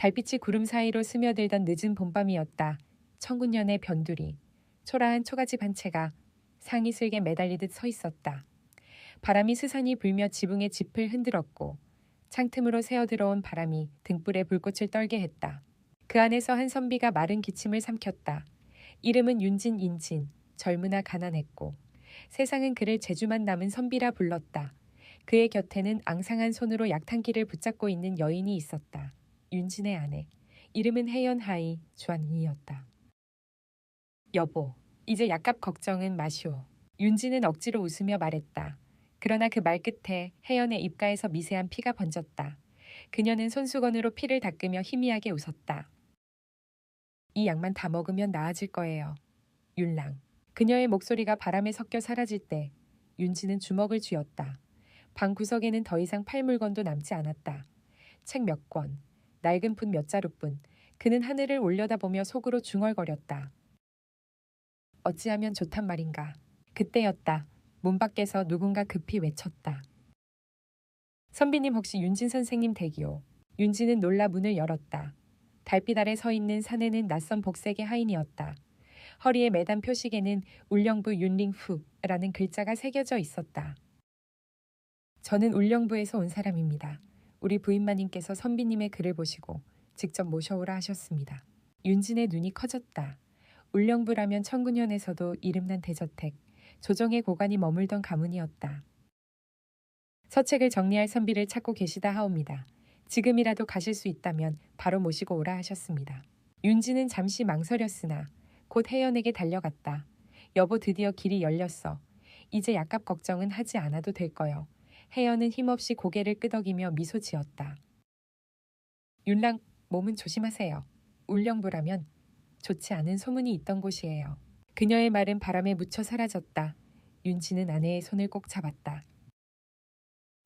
달빛이 구름 사이로 스며들던 늦은 봄밤이었다. 천군년의 변두리, 초라한 초가집 한 채가 상이 슬게 매달리듯 서 있었다. 바람이 스산히 불며 지붕의 짚을 흔들었고 창틈으로 새어들어온 바람이 등불에 불꽃을 떨게 했다. 그 안에서 한 선비가 마른 기침을 삼켰다. 이름은 윤진인진, 젊으나 가난했고 세상은 그를 재주만 남은 선비라 불렀다. 그의 곁에는 앙상한 손으로 약탕기를 붙잡고 있는 여인이 있었다. 윤진의 아내, 이름은 혜연하이 주한이었다. 여보, 이제 약값 걱정은 마시오. 윤진은 억지로 웃으며 말했다. 그러나 그 말 끝에 혜연의 입가에서 미세한 피가 번졌다. 그녀는 손수건으로 피를 닦으며 희미하게 웃었다. 이 약만 다 먹으면 나아질 거예요. 율랑. 그녀의 목소리가 바람에 섞여 사라질 때 윤진은 주먹을 쥐었다. 방 구석에는 더 이상 팔 물건도 남지 않았다. 책 몇 권, 낡은 붓 몇 자루뿐. 그는 하늘을 올려다보며 속으로 중얼거렸다. 어찌하면 좋단 말인가. 그때였다. 문 밖에서 누군가 급히 외쳤다. 선비님 혹시 윤진 선생님 댁이오. 윤진은 놀라 문을 열었다. 달빛 아래 서 있는 사내는 낯선 복색의 하인이었다. 허리에 매단 표식에는 울령부 윤링후라는 글자가 새겨져 있었다. 저는 울령부에서 온 사람입니다. 우리 부인마님께서 선비님의 글을 보시고 직접 모셔오라 하셨습니다. 윤진의 눈이 커졌다. 울령부라면 천군현에서도 이름난 대저택, 조정의 고관이 머물던 가문이었다. 서책을 정리할 선비를 찾고 계시다 하옵니다. 지금이라도 가실 수 있다면 바로 모시고 오라 하셨습니다. 윤진은 잠시 망설였으나 곧 혜연에게 달려갔다. 여보, 드디어 길이 열렸어. 이제 약값 걱정은 하지 않아도 될 거요. 혜연은 힘없이 고개를 끄덕이며 미소 지었다. 윤랑, 몸은 조심하세요. 울령부라면 좋지 않은 소문이 있던 곳이에요. 그녀의 말은 바람에 묻혀 사라졌다. 윤진은 아내의 손을 꼭 잡았다.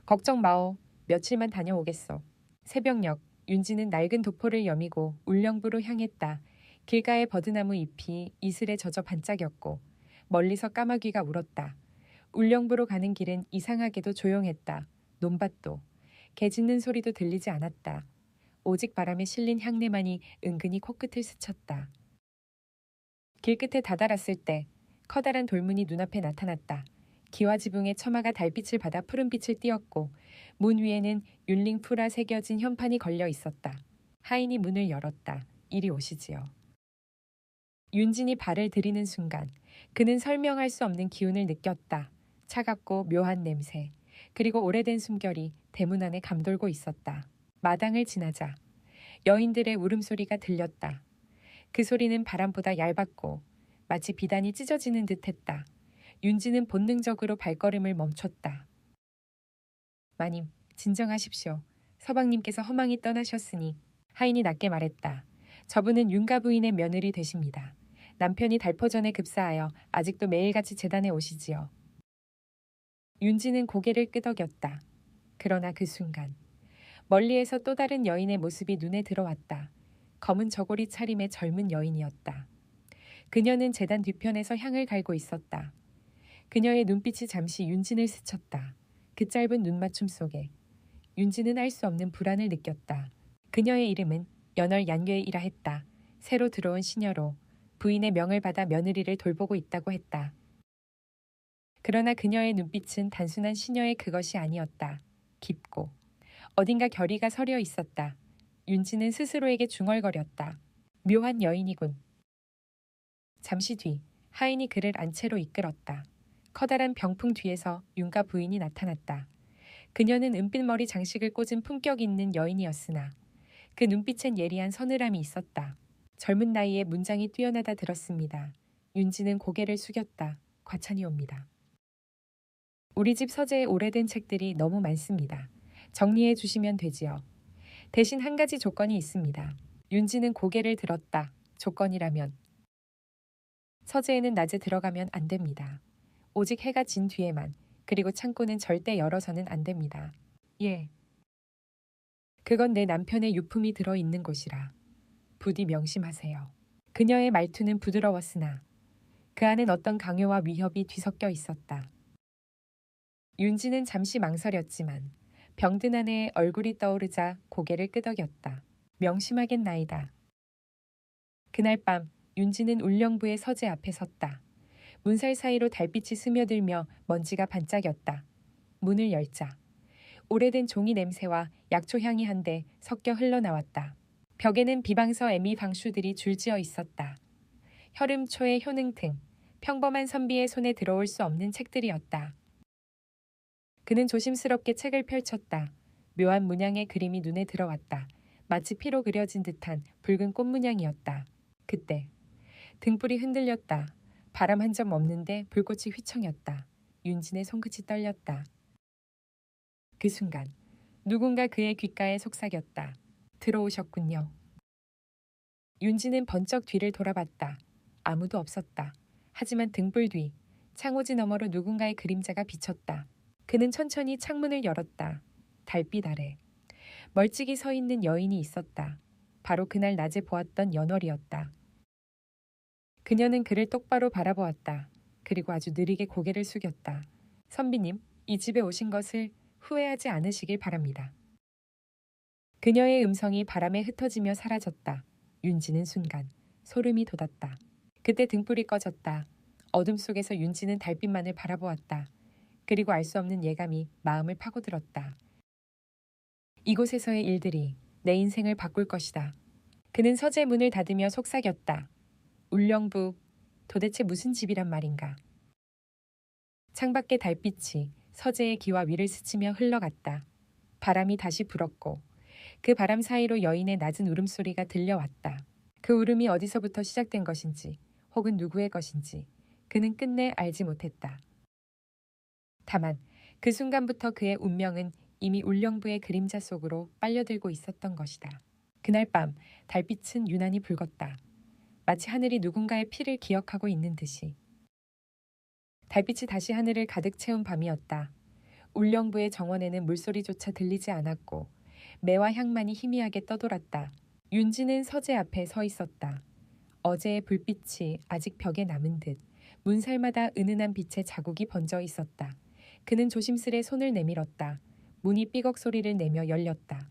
걱정 마오. 며칠만 다녀오겠소. 새벽녘, 윤진은 낡은 도포를 여미고 울령부로 향했다. 길가의 버드나무 잎이 이슬에 젖어 반짝였고 멀리서 까마귀가 울었다. 울령부로 가는 길은 이상하게도 조용했다. 논밭도, 개 짖는 소리도 들리지 않았다. 오직 바람에 실린 향내만이 은근히 코끝을 스쳤다. 길끝에 다다랐을 때 커다란 돌문이 눈앞에 나타났다. 기와 지붕의 처마가 달빛을 받아 푸른빛을 띄었고 문 위에는 율링푸라 새겨진 현판이 걸려 있었다. 하인이 문을 열었다. 이리 오시지요. 윤진이 발을 들이는 순간 그는 설명할 수 없는 기운을 느꼈다. 차갑고 묘한 냄새, 그리고 오래된 숨결이 대문 안에 감돌고 있었다. 마당을 지나자 여인들의 울음소리가 들렸다. 그 소리는 바람보다 얇았고 마치 비단이 찢어지는 듯했다. 윤진은 본능적으로 발걸음을 멈췄다. 마님, 진정하십시오. 서방님께서 허망이 떠나셨으니. 하인이 낮게 말했다. 저분은 윤가 부인의 며느리 되십니다. 남편이 달포 전에 급사하여 아직도 매일같이 재단에 오시지요. 윤진은 고개를 끄덕였다. 그러나 그 순간 멀리에서 또 다른 여인의 모습이 눈에 들어왔다. 검은 저고리 차림의 젊은 여인이었다. 그녀는 재단 뒤편에서 향을 갈고 있었다. 그녀의 눈빛이 잠시 윤진을 스쳤다. 그 짧은 눈맞춤 속에 윤진은 알 수 없는 불안을 느꼈다. 그녀의 이름은 연월 얀괴이라 했다. 새로 들어온 시녀로 부인의 명을 받아 며느리를 돌보고 있다고 했다. 그러나 그녀의 눈빛은 단순한 시녀의 그것이 아니었다. 깊고 어딘가 결의가 서려 있었다. 윤진은 스스로에게 중얼거렸다. 묘한 여인이군. 잠시 뒤 하인이 그를 안채로 이끌었다. 커다란 병풍 뒤에서 윤가 부인이 나타났다. 그녀는 은빛머리 장식을 꽂은 품격 있는 여인이었으나 그 눈빛엔 예리한 서늘함이 있었다. 젊은 나이에 문장이 뛰어나다 들었습니다. 윤진은 고개를 숙였다. 과찬이 옵니다. 우리 집 서재에 오래된 책들이 너무 많습니다. 정리해 주시면 되지요. 대신 한 가지 조건이 있습니다. 윤진은 고개를 들었다. 조건이라면. 서재에는 낮에 들어가면 안 됩니다. 오직 해가 진 뒤에만. 그리고 창고는 절대 열어서는 안 됩니다. 예. 그건 내 남편의 유품이 들어있는 곳이라. 부디 명심하세요. 그녀의 말투는 부드러웠으나 그 안엔 어떤 강요와 위협이 뒤섞여 있었다. 윤진은 잠시 망설였지만 병든 아내의 얼굴이 떠오르자 고개를 끄덕였다. 명심하겠나이다. 그날 밤 윤지는 울령부의 서재 앞에 섰다. 문살 사이로 달빛이 스며들며 먼지가 반짝였다. 문을 열자 오래된 종이 냄새와 약초 향이 한데 섞여 흘러나왔다. 벽에는 비방서 애미 방슈들이 줄지어 있었다. 혈음초의 효능 등 평범한 선비의 손에 들어올 수 없는 책들이었다. 그는 조심스럽게 책을 펼쳤다. 묘한 문양의 그림이 눈에 들어왔다. 마치 피로 그려진 듯한 붉은 꽃 문양이었다. 그때 등불이 흔들렸다. 바람 한 점 없는데 불꽃이 휘청였다. 윤진의 손끝이 떨렸다. 그 순간 누군가 그의 귓가에 속삭였다. 들어오셨군요. 윤진은 번쩍 뒤를 돌아봤다. 아무도 없었다. 하지만 등불 뒤 창호지 너머로 누군가의 그림자가 비쳤다. 그는 천천히 창문을 열었다. 달빛 아래 멀찍이 서 있는 여인이 있었다. 바로 그날 낮에 보았던 연월이었다. 그녀는 그를 똑바로 바라보았다. 그리고 아주 느리게 고개를 숙였다. 선비님, 이 집에 오신 것을 후회하지 않으시길 바랍니다. 그녀의 음성이 바람에 흩어지며 사라졌다. 윤지는 순간 소름이 돋았다. 그때 등불이 꺼졌다. 어둠 속에서 윤지는 달빛만을 바라보았다. 그리고 알 수 없는 예감이 마음을 파고들었다. 이곳에서의 일들이 내 인생을 바꿀 것이다. 그는 서재 문을 닫으며 속삭였다. 울령부, 도대체 무슨 집이란 말인가? 창밖의 달빛이 서재의 기와 위를 스치며 흘러갔다. 바람이 다시 불었고 그 바람 사이로 여인의 낮은 울음소리가 들려왔다. 그 울음이 어디서부터 시작된 것인지 혹은 누구의 것인지 그는 끝내 알지 못했다. 다만 그 순간부터 그의 운명은 이미 울령부의 그림자 속으로 빨려들고 있었던 것이다. 그날 밤 달빛은 유난히 붉었다. 마치 하늘이 누군가의 피를 기억하고 있는 듯이. 달빛이 다시 하늘을 가득 채운 밤이었다. 울령부의 정원에는 물소리조차 들리지 않았고 매와 향만이 희미하게 떠돌았다. 윤지는 서재 앞에 서 있었다. 어제의 불빛이 아직 벽에 남은 듯 문살마다 은은한 빛의 자국이 번져 있었다. 그는 조심스레 손을 내밀었다. 문이 삐걱 소리를 내며 열렸다.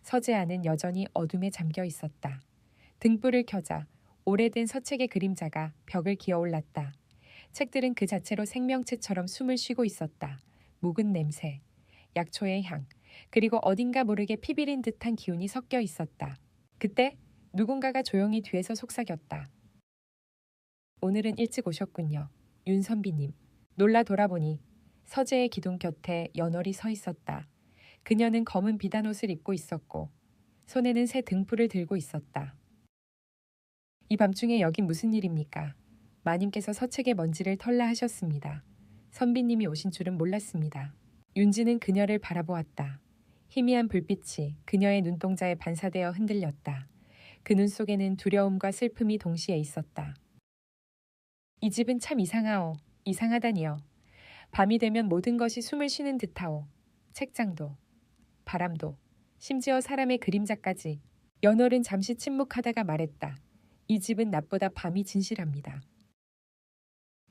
서재 안은 여전히 어둠에 잠겨 있었다. 등불을 켜자 오래된 서책의 그림자가 벽을 기어올랐다. 책들은 그 자체로 생명체처럼 숨을 쉬고 있었다. 묵은 냄새, 약초의 향, 그리고 어딘가 모르게 피비린 듯한 기운이 섞여 있었다. 그때 누군가가 조용히 뒤에서 속삭였다. 오늘은 일찍 오셨군요. 윤 선비님. 놀라 돌아보니 서재의 기둥 곁에 연월이 서 있었다. 그녀는 검은 비단옷을 입고 있었고 손에는 새 등불을 들고 있었다. 이 밤중에 여긴 무슨 일입니까? 마님께서 서책의 먼지를 털라 하셨습니다. 선비님이 오신 줄은 몰랐습니다. 윤지는 그녀를 바라보았다. 희미한 불빛이 그녀의 눈동자에 반사되어 흔들렸다. 그 눈 속에는 두려움과 슬픔이 동시에 있었다. 이 집은 참 이상하오. 이상하다니요. 밤이 되면 모든 것이 숨을 쉬는 듯하오. 책장도, 바람도, 심지어 사람의 그림자까지. 연월은 잠시 침묵하다가 말했다. 이 집은 낮보다 밤이 진실합니다.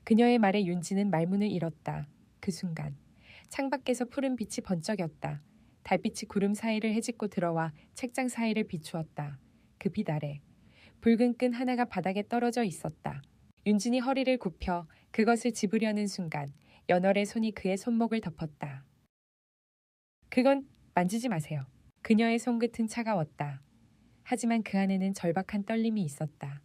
그녀의 말에 윤지는 말문을 잃었다. 그 순간 창밖에서 푸른 빛이 번쩍였다. 달빛이 구름 사이를 헤집고 들어와 책장 사이를 비추었다. 그 빛 아래 붉은 끈 하나가 바닥에 떨어져 있었다. 윤진이 허리를 굽혀 그것을 집으려는 순간 연월의 손이 그의 손목을 덮었다. 그건 만지지 마세요. 그녀의 손끝은 차가웠다. 하지만 그 안에는 절박한 떨림이 있었다.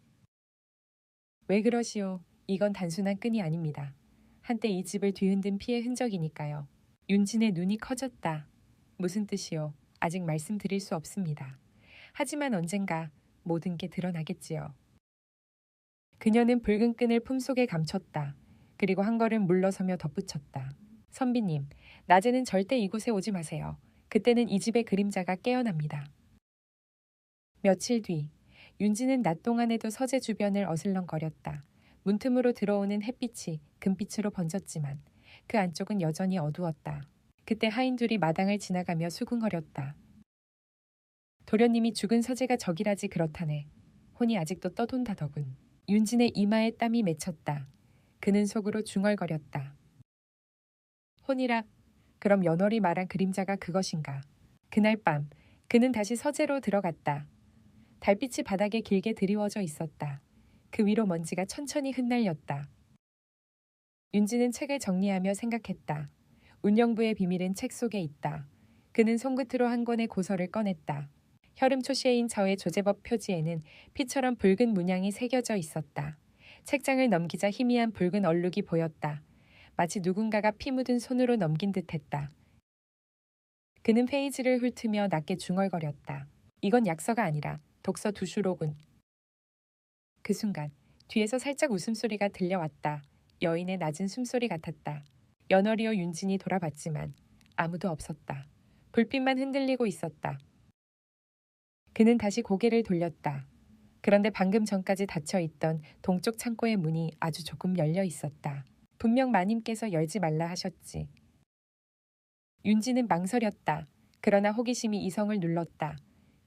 왜 그러시오? 이건 단순한 끈이 아닙니다. 한때 이 집을 뒤흔든 피의 흔적이니까요. 윤진의 눈이 커졌다. 무슨 뜻이요? 아직 말씀드릴 수 없습니다. 하지만 언젠가 모든 게 드러나겠지요. 그녀는 붉은 끈을 품속에 감췄다. 그리고 한 걸음 물러서며 덧붙였다. 선비님, 낮에는 절대 이곳에 오지 마세요. 그때는 이 집의 그림자가 깨어납니다. 며칠 뒤, 윤지는 낮 동안에도 서재 주변을 어슬렁거렸다. 문틈으로 들어오는 햇빛이 금빛으로 번졌지만 그 안쪽은 여전히 어두웠다. 그때 하인 둘이 마당을 지나가며 수긍거렸다. 도련님이 죽은 서재가 적이라지 그렇다네. 혼이 아직도 떠돈다더군. 윤진의 이마에 땀이 맺혔다. 그는 속으로 중얼거렸다. 혼이라, 그럼 연월이 말한 그림자가 그것인가. 그날 밤 그는 다시 서재로 들어갔다. 달빛이 바닥에 길게 드리워져 있었다. 그 위로 먼지가 천천히 흩날렸다. 윤지는 책을 정리하며 생각했다. 운영부의 비밀은 책 속에 있다. 그는 손끝으로 한 권의 고서를 꺼냈다. 혈음초시에인 저의 조제법 표지에는 피처럼 붉은 문양이 새겨져 있었다. 책장을 넘기자 희미한 붉은 얼룩이 보였다. 마치 누군가가 피 묻은 손으로 넘긴 듯했다. 그는 페이지를 훑으며 낮게 중얼거렸다. 이건 약서가 아니라 독서 두수로군. 그 순간 뒤에서 살짝 웃음소리가 들려왔다. 여인의 낮은 숨소리 같았다. 연월이어 윤진이 돌아봤지만 아무도 없었다. 불빛만 흔들리고 있었다. 그는 다시 고개를 돌렸다. 그런데 방금 전까지 닫혀있던 동쪽 창고의 문이 아주 조금 열려 있었다. 분명 마님께서 열지 말라 하셨지. 윤지는 망설였다. 그러나 호기심이 이성을 눌렀다.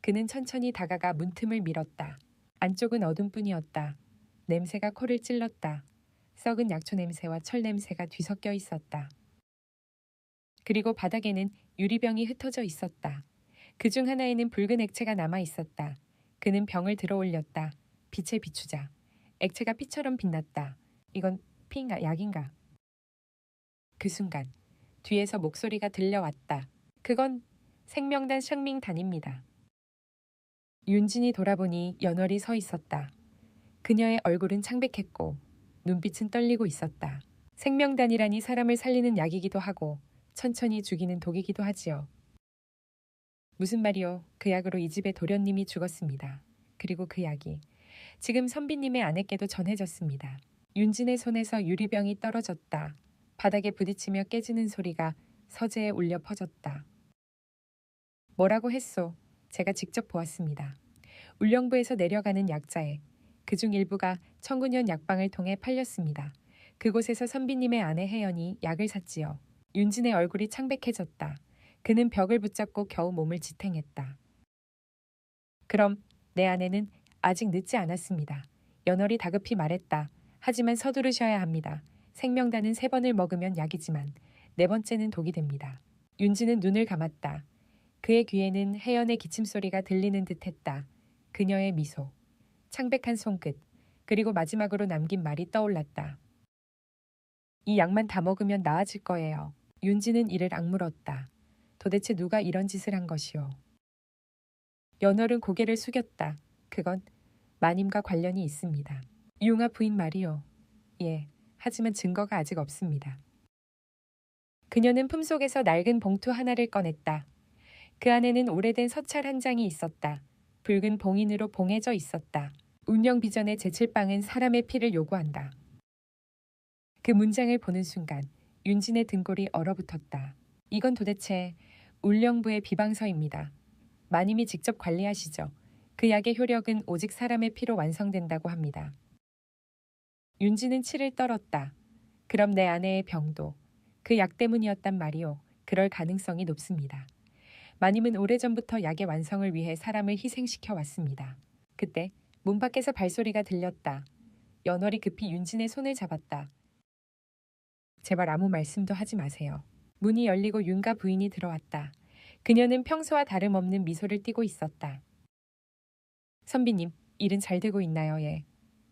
그는 천천히 다가가 문틈을 밀었다. 안쪽은 어둠뿐이었다. 냄새가 코를 찔렀다. 썩은 약초 냄새와 철 냄새가 뒤섞여 있었다. 그리고 바닥에는 유리병이 흩어져 있었다. 그중 하나에는 붉은 액체가 남아 있었다. 그는 병을 들어 올렸다. 빛에 비추자. 액체가 피처럼 빛났다. 이건 피인가 약인가? 그 순간 뒤에서 목소리가 들려왔다. 그건 생명단 생명단입니다. 윤진이 돌아보니 연월이 서 있었다. 그녀의 얼굴은 창백했고 눈빛은 떨리고 있었다. 생명단이라니 사람을 살리는 약이기도 하고 천천히 죽이는 독이기도 하지요. 무슨 말이요? 그 약으로 이 집의 도련님이 죽었습니다. 그리고 그 약이 지금 선비님의 아내께도 전해졌습니다. 윤진의 손에서 유리병이 떨어졌다. 바닥에 부딪히며 깨지는 소리가 서재에 울려 퍼졌다. 뭐라고 했소? 제가 직접 보았습니다. 울령부에서 내려가는 약자에 그중 일부가 청군현 약방을 통해 팔렸습니다. 그곳에서 선비님의 아내 혜연이 약을 샀지요. 윤진의 얼굴이 창백해졌다. 그는 벽을 붙잡고 겨우 몸을 지탱했다. 그럼 내 아내는 아직 늦지 않았습니다. 연월이 다급히 말했다. 하지만 서두르셔야 합니다. 생명단은 3번을 먹으면 약이지만 4번째는 독이 됩니다. 윤지는 눈을 감았다. 그의 귀에는 혜연의 기침소리가 들리는 듯했다. 그녀의 미소, 창백한 손끝, 그리고 마지막으로 남긴 말이 떠올랐다. 이 약만 다 먹으면 나아질 거예요. 윤지는 이를 악물었다. 도대체 누가 이런 짓을 한 것이오? 연월은 고개를 숙였다. 그건 마님과 관련이 있습니다. 융아 부인 말이오. 예, 하지만 증거가 아직 없습니다. 그녀는 품속에서 낡은 봉투 하나를 꺼냈다. 그 안에는 오래된 서찰 한 장이 있었다. 붉은 봉인으로 봉해져 있었다. 운명 비전의 제칠방은 사람의 피를 요구한다. 그 문장을 보는 순간 윤진의 등골이 얼어붙었다. 이건 도대체 울령부의 비방서입니다. 마님이 직접 관리하시죠. 그 약의 효력은 오직 사람의 피로 완성된다고 합니다. 윤진은 치를 떨었다. 그럼 내 아내의 병도 그 약 때문이었단 말이오. 그럴 가능성이 높습니다. 마님은 오래전부터 약의 완성을 위해 사람을 희생시켜 왔습니다. 그때 문 밖에서 발소리가 들렸다. 연월이 급히 윤진의 손을 잡았다. 제발 아무 말씀도 하지 마세요. 문이 열리고 윤가 부인이 들어왔다. 그녀는 평소와 다름없는 미소를 띠고 있었다. 선비님, 일은 잘 되고 있나요? 예.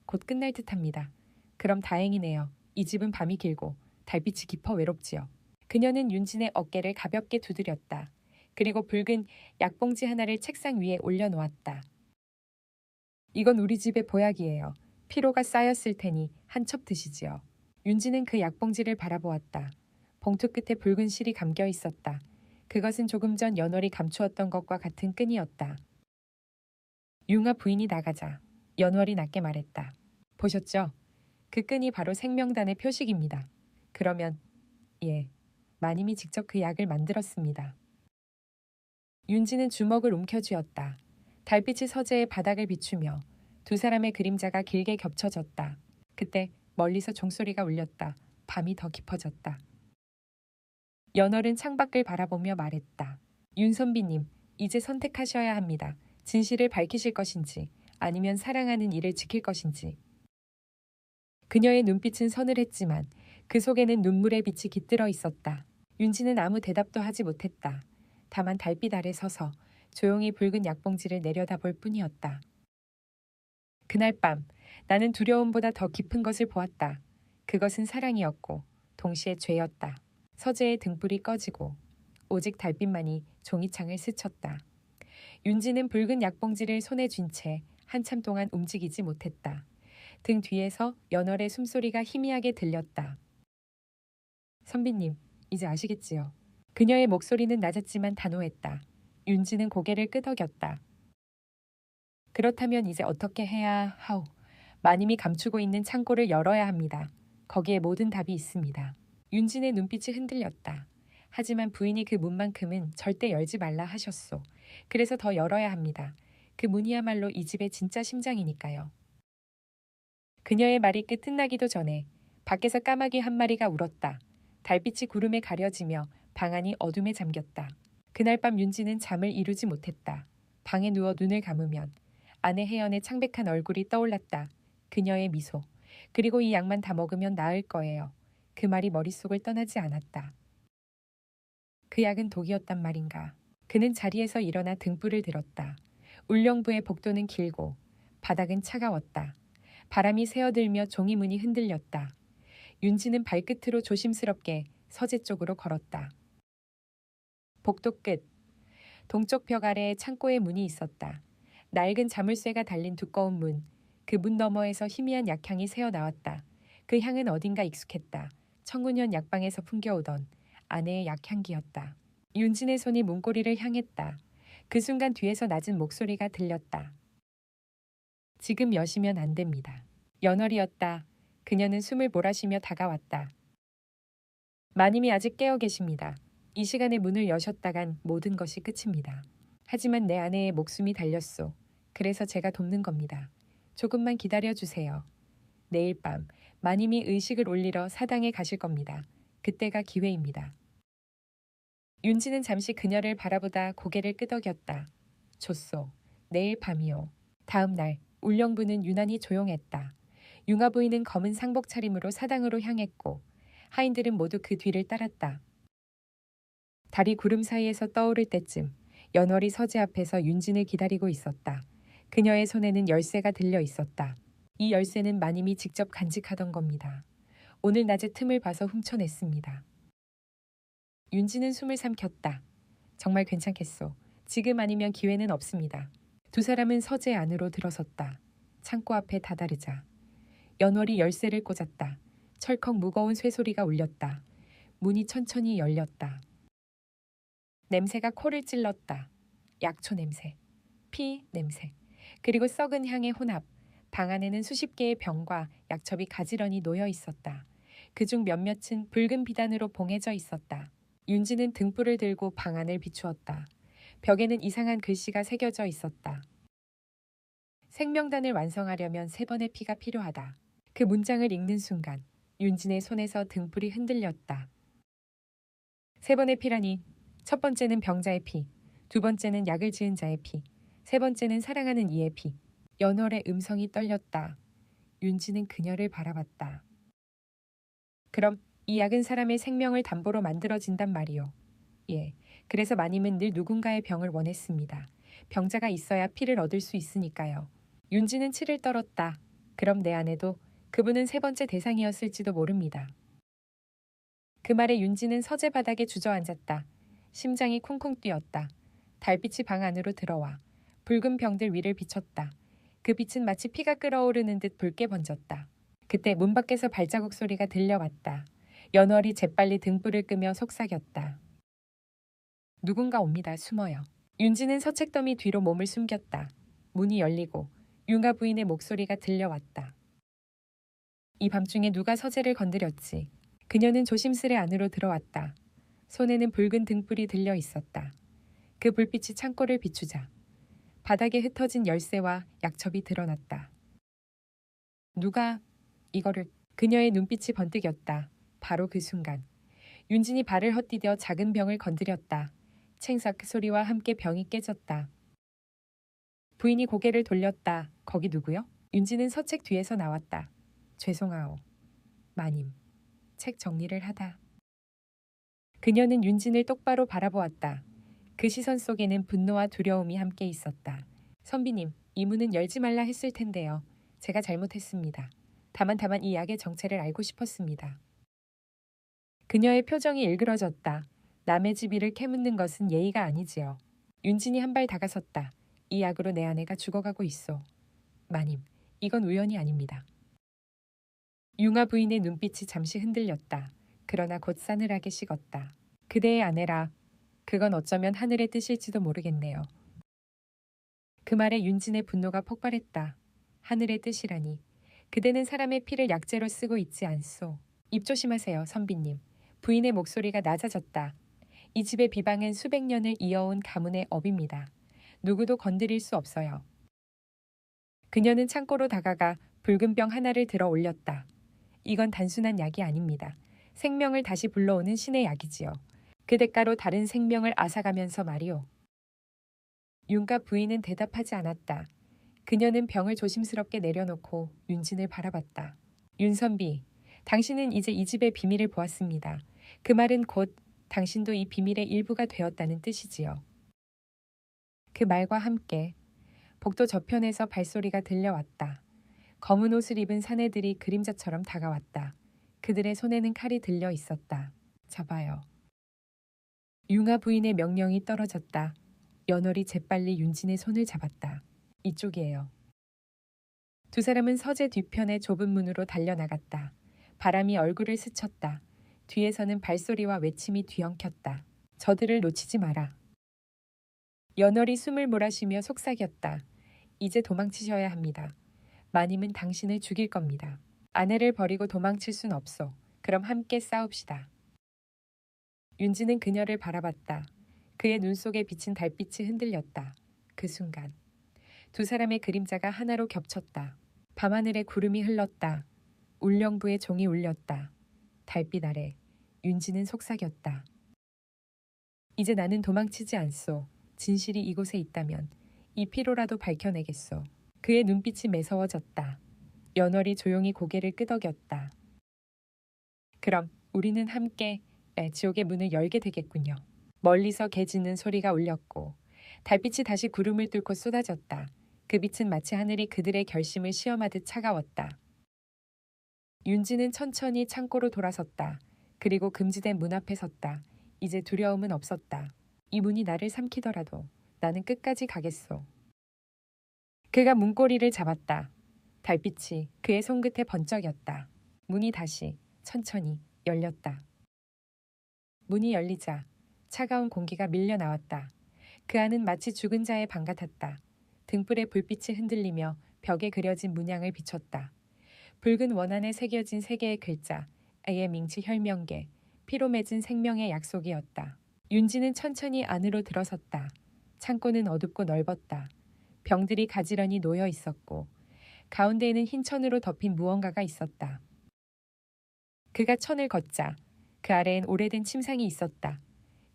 곧 끝날 듯합니다. 그럼 다행이네요. 이 집은 밤이 길고 달빛이 깊어 외롭지요. 그녀는 윤진의 어깨를 가볍게 두드렸다. 그리고 붉은 약봉지 하나를 책상 위에 올려놓았다. 이건 우리 집의 보약이에요. 피로가 쌓였을 테니 한 첩 드시지요. 윤진은 그 약봉지를 바라보았다. 봉투 끝에 붉은 실이 감겨 있었다. 그것은 조금 전 연월이 감추었던 것과 같은 끈이었다. 융아 부인이 나가자 연월이 낮게 말했다. 보셨죠? 그 끈이 바로 생명단의 표식입니다. 그러면 예, 마님이 직접 그 약을 만들었습니다. 윤지는 주먹을 움켜쥐었다. 달빛이 서재의 바닥을 비추며 두 사람의 그림자가 길게 겹쳐졌다. 그때 멀리서 종소리가 울렸다. 밤이 더 깊어졌다. 연월은 창밖을 바라보며 말했다. 윤 선비님, 이제 선택하셔야 합니다. 진실을 밝히실 것인지 아니면 사랑하는 이를 지킬 것인지. 그녀의 눈빛은 서늘했지만 그 속에는 눈물의 빛이 깃들어 있었다. 윤지는 아무 대답도 하지 못했다. 다만 달빛 아래 서서 조용히 붉은 약봉지를 내려다볼 뿐이었다. 그날 밤 나는 두려움보다 더 깊은 것을 보았다. 그것은 사랑이었고 동시에 죄였다. 서재의 등불이 꺼지고 오직 달빛만이 종이창을 스쳤다. 윤지는 붉은 약봉지를 손에 쥔 채 한참 동안 움직이지 못했다. 등 뒤에서 연월의 숨소리가 희미하게 들렸다. 선비님, 이제 아시겠지요? 그녀의 목소리는 낮았지만 단호했다. 윤지는 고개를 끄덕였다. 그렇다면 이제 어떻게 해야 하오? 마님이 감추고 있는 창고를 열어야 합니다. 거기에 모든 답이 있습니다. 윤진의 눈빛이 흔들렸다. 하지만 부인이 그 문만큼은 절대 열지 말라 하셨소. 그래서 더 열어야 합니다. 그 문이야말로 이 집의 진짜 심장이니까요. 그녀의 말이 끝나기도 전에 밖에서 까마귀 한 마리가 울었다. 달빛이 구름에 가려지며 방 안이 어둠에 잠겼다. 그날 밤 윤지는 잠을 이루지 못했다. 방에 누워 눈을 감으면 아내 혜연의 창백한 얼굴이 떠올랐다. 그녀의 미소. 그리고 이 약만 다 먹으면 나을 거예요. 그 말이 머릿속을 떠나지 않았다. 그 약은 독이었단 말인가. 그는 자리에서 일어나 등불을 들었다. 울령부의 복도는 길고 바닥은 차가웠다. 바람이 새어들며 종이문이 흔들렸다. 윤지는 발끝으로 조심스럽게 서재 쪽으로 걸었다. 복도 끝. 동쪽 벽 아래에 창고의 문이 있었다. 낡은 자물쇠가 달린 두꺼운 문. 그 문 너머에서 희미한 약향이 새어나왔다. 그 향은 어딘가 익숙했다. 청소년 약방에서 풍겨오던 아내의 약향기였다. 윤진의 손이 문고리를 향했다. 그 순간 뒤에서 낮은 목소리가 들렸다. 지금 여시면 안 됩니다. 연월이었다. 그녀는 숨을 몰아쉬며 다가왔다. 마님이 아직 깨어 계십니다. 이 시간에 문을 여셨다간 모든 것이 끝입니다. 하지만 내 아내의 목숨이 달렸소. 그래서 제가 돕는 겁니다. 조금만 기다려주세요. 내일 밤 마님이 의식을 올리러 사당에 가실 겁니다. 그때가 기회입니다. 윤지는 잠시 그녀를 바라보다 고개를 끄덕였다. 좋소. 내일 밤이요. 다음 날 울령부는 유난히 조용했다. 융아 부인은 검은 상복 차림으로 사당으로 향했고 하인들은 모두 그 뒤를 따랐다. 달이 구름 사이에서 떠오를 때쯤 연월이 서재 앞에서 윤진을 기다리고 있었다. 그녀의 손에는 열쇠가 들려 있었다. 이 열쇠는 마님이 직접 간직하던 겁니다. 오늘 낮에 틈을 봐서 훔쳐냈습니다. 윤지는 숨을 삼켰다. 정말 괜찮겠소. 지금 아니면 기회는 없습니다. 두 사람은 서재 안으로 들어섰다. 창고 앞에 다다르자 연월이 열쇠를 꽂았다. 철컥 무거운 쇠소리가 울렸다. 문이 천천히 열렸다. 냄새가 코를 찔렀다. 약초 냄새, 피 냄새, 그리고 썩은 향의 혼합. 방 안에는 수십 개의 병과 약첩이 가지런히 놓여 있었다. 그중 몇몇은 붉은 비단으로 봉해져 있었다. 윤지는 등불을 들고 방 안을 비추었다. 벽에는 이상한 글씨가 새겨져 있었다. 생명단을 완성하려면 3번의 피가 필요하다. 그 문장을 읽는 순간 윤진의 손에서 등불이 흔들렸다. 3번의 피라니, 첫 번째는 병자의 피, 두 번째는 약을 지은 자의 피, 세 번째는 사랑하는 이의 피. 연월의 음성이 떨렸다. 윤지는 그녀를 바라봤다. 그럼 이 약은 사람의 생명을 담보로 만들어진단 말이오. 예, 그래서 마님은 늘 누군가의 병을 원했습니다. 병자가 있어야 피를 얻을 수 있으니까요. 윤지는 치를 떨었다. 그럼 내 아내도 그분은 3번째 대상이었을지도 모릅니다. 그 말에 윤지는 서재 바닥에 주저앉았다. 심장이 쿵쿵 뛰었다. 달빛이 방 안으로 들어와 붉은 병들 위를 비쳤다. 그 빛은 마치 피가 끓어오르는 듯 붉게 번졌다. 그때 문 밖에서 발자국 소리가 들려왔다. 연월이 재빨리 등불을 끄며 속삭였다. 누군가 옵니다. 숨어요. 윤지는 서책더미 뒤로 몸을 숨겼다. 문이 열리고 융아 부인의 목소리가 들려왔다. 이 밤중에 누가 서재를 건드렸지. 그녀는 조심스레 안으로 들어왔다. 손에는 붉은 등불이 들려 있었다. 그 불빛이 창고를 비추자 바닥에 흩어진 열쇠와 약첩이 드러났다. 누가 이거를... 그녀의 눈빛이 번뜩였다. 바로 그 순간 윤진이 발을 헛디뎌 작은 병을 건드렸다. 챙삭 소리와 함께 병이 깨졌다. 부인이 고개를 돌렸다. 거기 누구요? 윤진은 서책 뒤에서 나왔다. 죄송하오. 마님. 책 정리를 하다. 그녀는 윤진을 똑바로 바라보았다. 그 시선 속에는 분노와 두려움이 함께 있었다. 선비님, 이 문은 열지 말라 했을 텐데요. 제가 잘못했습니다. 다만 이 약의 정체를 알고 싶었습니다. 그녀의 표정이 일그러졌다. 남의 집 일을 캐묻는 것은 예의가 아니지요. 윤진이 한 발 다가섰다. 이 약으로 내 아내가 죽어가고 있어. 마님, 이건 우연이 아닙니다. 융아 부인의 눈빛이 잠시 흔들렸다. 그러나 곧 싸늘하게 식었다. 그대의 아내라. 그건 어쩌면 하늘의 뜻일지도 모르겠네요. 그 말에 윤진의 분노가 폭발했다. 하늘의 뜻이라니. 그대는 사람의 피를 약재로 쓰고 있지 않소. 입 조심하세요, 선비님. 부인의 목소리가 낮아졌다. 이 집의 비방은 수백 년을 이어온 가문의 업입니다. 누구도 건드릴 수 없어요. 그녀는 창고로 다가가 붉은 병 하나를 들어 올렸다. 이건 단순한 약이 아닙니다. 생명을 다시 불러오는 신의 약이지요. 그 대가로 다른 생명을 앗아가면서 말이오. 윤가 부인은 대답하지 않았다. 그녀는 병을 조심스럽게 내려놓고 윤진을 바라봤다. 윤선비, 당신은 이제 이 집의 비밀을 보았습니다. 그 말은 곧 당신도 이 비밀의 일부가 되었다는 뜻이지요. 그 말과 함께 복도 저편에서 발소리가 들려왔다. 검은 옷을 입은 사내들이 그림자처럼 다가왔다. 그들의 손에는 칼이 들려 있었다. 잡아요. 융아 부인의 명령이 떨어졌다. 연월이 재빨리 윤진의 손을 잡았다. 이쪽이에요. 두 사람은 서재 뒤편의 좁은 문으로 달려나갔다. 바람이 얼굴을 스쳤다. 뒤에서는 발소리와 외침이 뒤엉켰다. 저들을 놓치지 마라. 연월이 숨을 몰아쉬며 속삭였다. 이제 도망치셔야 합니다. 마님은 당신을 죽일 겁니다. 아내를 버리고 도망칠 순 없어. 그럼 함께 싸웁시다. 윤지는 그녀를 바라봤다. 그의 눈 속에 비친 달빛이 흔들렸다. 그 순간 두 사람의 그림자가 하나로 겹쳤다. 밤하늘에 구름이 흘렀다. 울령부의 종이 울렸다. 달빛 아래 윤지는 속삭였다. 이제 나는 도망치지 않소. 진실이 이곳에 있다면 이 피로라도 밝혀내겠소. 그의 눈빛이 매서워졌다. 연월이 조용히 고개를 끄덕였다. 그럼 우리는 함께 지옥의 문을 열게 되겠군요. 멀리서 개 짖는 소리가 울렸고 달빛이 다시 구름을 뚫고 쏟아졌다. 그 빛은 마치 하늘이 그들의 결심을 시험하듯 차가웠다. 윤지는 천천히 창고로 돌아섰다. 그리고 금지된 문 앞에 섰다. 이제 두려움은 없었다. 이 문이 나를 삼키더라도 나는 끝까지 가겠소. 그가 문고리를 잡았다. 달빛이 그의 손끝에 번쩍였다. 문이 다시 천천히 열렸다. 문이 열리자 차가운 공기가 밀려 나왔다. 그 안은 마치 죽은 자의 방 같았다. 등불의 불빛이 흔들리며 벽에 그려진 문양을 비췄다. 붉은 원안에 새겨진 세 개의 글자, 아예 밍치 혈명계, 피로 맺은 생명의 약속이었다. 윤지는 천천히 안으로 들어섰다. 창고는 어둡고 넓었다. 병들이 가지런히 놓여 있었고 가운데에는 흰 천으로 덮인 무언가가 있었다. 그가 천을 걷자 그 아래엔 오래된 침상이 있었다.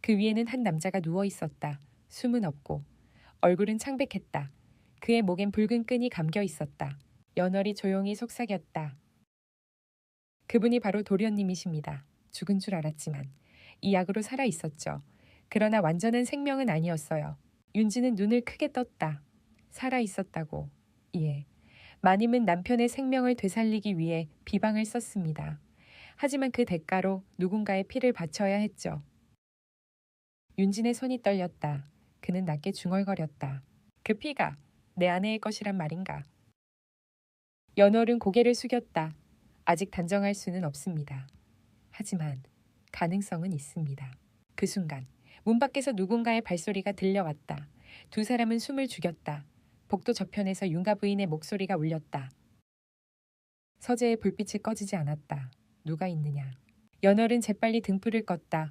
그 위에는 한 남자가 누워 있었다. 숨은 없고 얼굴은 창백했다. 그의 목엔 붉은 끈이 감겨 있었다. 연월이 조용히 속삭였다. 그분이 바로 도련님이십니다. 죽은 줄 알았지만 이 약으로 살아 있었죠. 그러나 완전한 생명은 아니었어요. 윤지는 눈을 크게 떴다. 살아 있었다고. 예. 마님은 남편의 생명을 되살리기 위해 비방을 썼습니다. 하지만 그 대가로 누군가의 피를 바쳐야 했죠. 윤진의 손이 떨렸다. 그는 낮게 중얼거렸다. 그 피가 내 아내의 것이란 말인가? 연월은 고개를 숙였다. 아직 단정할 수는 없습니다. 하지만 가능성은 있습니다. 그 순간 문 밖에서 누군가의 발소리가 들려왔다. 두 사람은 숨을 죽였다. 복도 저편에서 윤가 부인의 목소리가 울렸다. 서재의 불빛이 꺼지지 않았다. 누가 있느냐? 연월은 재빨리 등불을 껐다.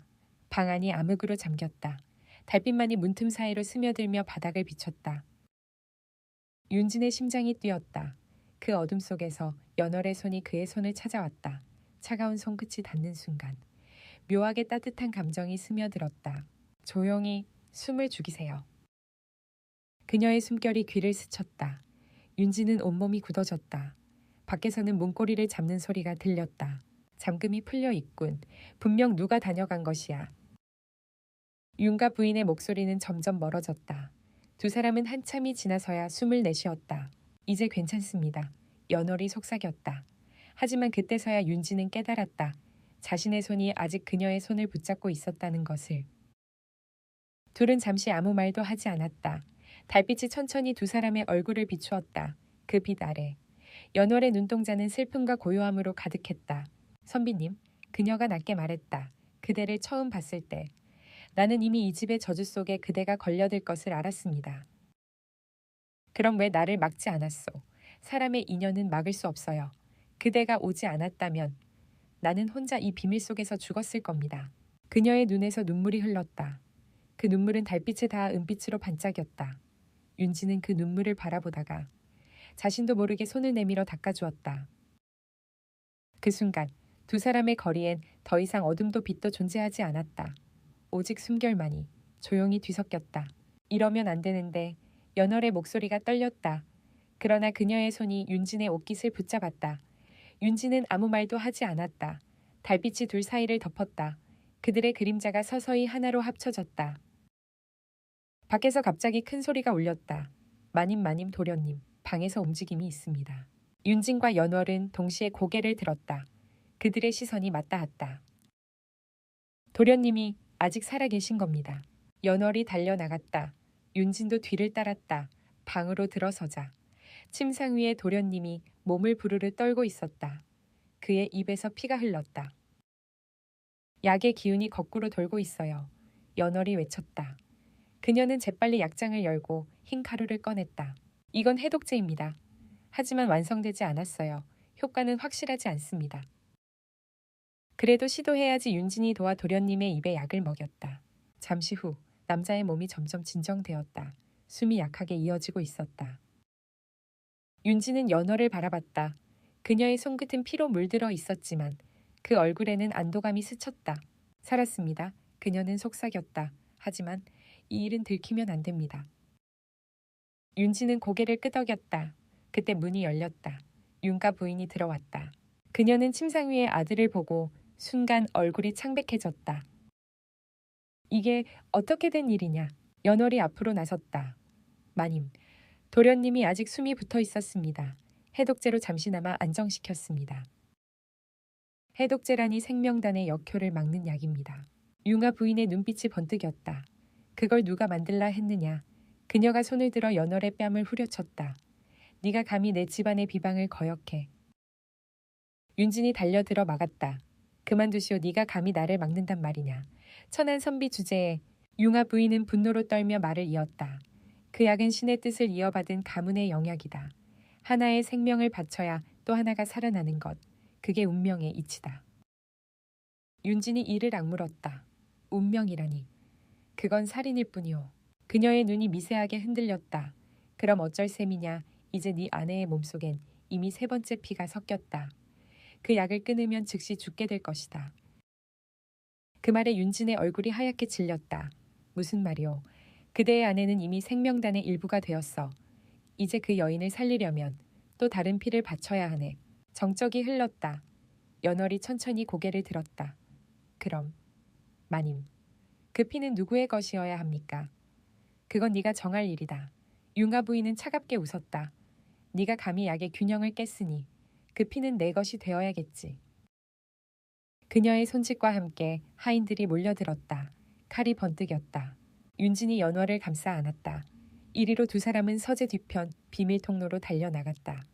방 안이 암흑으로 잠겼다. 달빛만이 문틈 사이로 스며들며 바닥을 비췄다. 윤진의 심장이 뛰었다. 그 어둠 속에서 연월의 손이 그의 손을 찾아왔다. 차가운 손끝이 닿는 순간 묘하게 따뜻한 감정이 스며들었다. 조용히 숨을 죽이세요. 그녀의 숨결이 귀를 스쳤다. 윤지는 온몸이 굳어졌다. 밖에서는 문고리를 잡는 소리가 들렸다. 잠금이 풀려 있군. 분명 누가 다녀간 것이야. 윤가 부인의 목소리는 점점 멀어졌다. 두 사람은 한참이 지나서야 숨을 내쉬었다. 이제 괜찮습니다. 연월이 속삭였다. 하지만 그때서야 윤지는 깨달았다. 자신의 손이 아직 그녀의 손을 붙잡고 있었다는 것을. 둘은 잠시 아무 말도 하지 않았다. 달빛이 천천히 두 사람의 얼굴을 비추었다. 그 빛 아래. 연월의 눈동자는 슬픔과 고요함으로 가득했다. 선비님, 그녀가 낮게 말했다. 그대를 처음 봤을 때. 나는 이미 이 집의 저주 속에 그대가 걸려들 것을 알았습니다. 그럼 왜 나를 막지 않았소? 사람의 인연은 막을 수 없어요. 그대가 오지 않았다면 나는 혼자 이 비밀 속에서 죽었을 겁니다. 그녀의 눈에서 눈물이 흘렀다. 그 눈물은 달빛에 닿아 은빛으로 반짝였다. 윤지는 그 눈물을 바라보다가 자신도 모르게 손을 내밀어 닦아주었다. 그 순간 두 사람의 거리엔 더 이상 어둠도 빛도 존재하지 않았다. 오직 숨결만이 조용히 뒤섞였다. 이러면 안 되는데. 연월의 목소리가 떨렸다. 그러나 그녀의 손이 윤진의 옷깃을 붙잡았다. 윤진은 아무 말도 하지 않았다. 달빛이 둘 사이를 덮었다. 그들의 그림자가 서서히 하나로 합쳐졌다. 밖에서 갑자기 큰 소리가 울렸다. 마님 도련님, 방에서 움직임이 있습니다. 윤진과 연월은 동시에 고개를 들었다. 그들의 시선이 맞닿았다. 도련님이 아직 살아계신 겁니다. 연월이 달려나갔다. 윤진도 뒤를 따랐다. 방으로 들어서자 침상 위에 도련님이 몸을 부르르 떨고 있었다. 그의 입에서 피가 흘렀다. 약의 기운이 거꾸로 돌고 있어요. 연월이 외쳤다. 그녀는 재빨리 약장을 열고 흰 가루를 꺼냈다. 이건 해독제입니다. 하지만 완성되지 않았어요. 효과는 확실하지 않습니다. 그래도 시도해야지. 윤진이 도와 도련님의 입에 약을 먹였다. 잠시 후 남자의 몸이 점점 진정되었다. 숨이 약하게 이어지고 있었다. 윤지는 연월을 바라봤다. 그녀의 손끝은 피로 물들어 있었지만 그 얼굴에는 안도감이 스쳤다. 살았습니다. 그녀는 속삭였다. 하지만 이 일은 들키면 안 됩니다. 윤지는 고개를 끄덕였다. 그때 문이 열렸다. 윤가 부인이 들어왔다. 그녀는 침상 위에 아들을 보고 순간 얼굴이 창백해졌다. 이게 어떻게 된 일이냐? 연월이 앞으로 나섰다. 마님, 도련님이 아직 숨이 붙어 있었습니다. 해독제로 잠시나마 안정시켰습니다. 해독제라니 생명단의 역효를 막는 약입니다. 융아 부인의 눈빛이 번뜩였다. 그걸 누가 만들라 했느냐? 그녀가 손을 들어 연월의 뺨을 후려쳤다. 네가 감히 내 집안의 비방을 거역해. 윤진이 달려들어 막았다. 그만두시오. 네가 감히 나를 막는단 말이냐. 천한 선비 주제에 융아 부인은 분노로 떨며 말을 이었다. 그 약은 신의 뜻을 이어받은 가문의 영약이다. 하나의 생명을 바쳐야 또 하나가 살아나는 것. 그게 운명의 이치다. 윤진이 이를 악물었다. 운명이라니. 그건 살인일 뿐이오. 그녀의 눈이 미세하게 흔들렸다. 그럼 어쩔 셈이냐. 이제 네 아내의 몸속엔 이미 3번째 피가 섞였다. 그 약을 끊으면 즉시 죽게 될 것이다. 그 말에 윤진의 얼굴이 하얗게 질렸다. 무슨 말이오. 그대의 아내는 이미 생명단의 일부가 되었어. 이제 그 여인을 살리려면 또 다른 피를 바쳐야 하네. 정적이 흘렀다. 연월이 천천히 고개를 들었다. 그럼 마님, 그 피는 누구의 것이어야 합니까? 그건 네가 정할 일이다. 융아 부인은 차갑게 웃었다. 네가 감히 약의 균형을 깼으니 그 피는 내 것이 되어야겠지. 그녀의 손짓과 함께 하인들이 몰려들었다. 칼이 번뜩였다. 윤진이 연월을 감싸 안았다. 이리로 두 사람은 서재 뒤편 비밀 통로로 달려나갔다.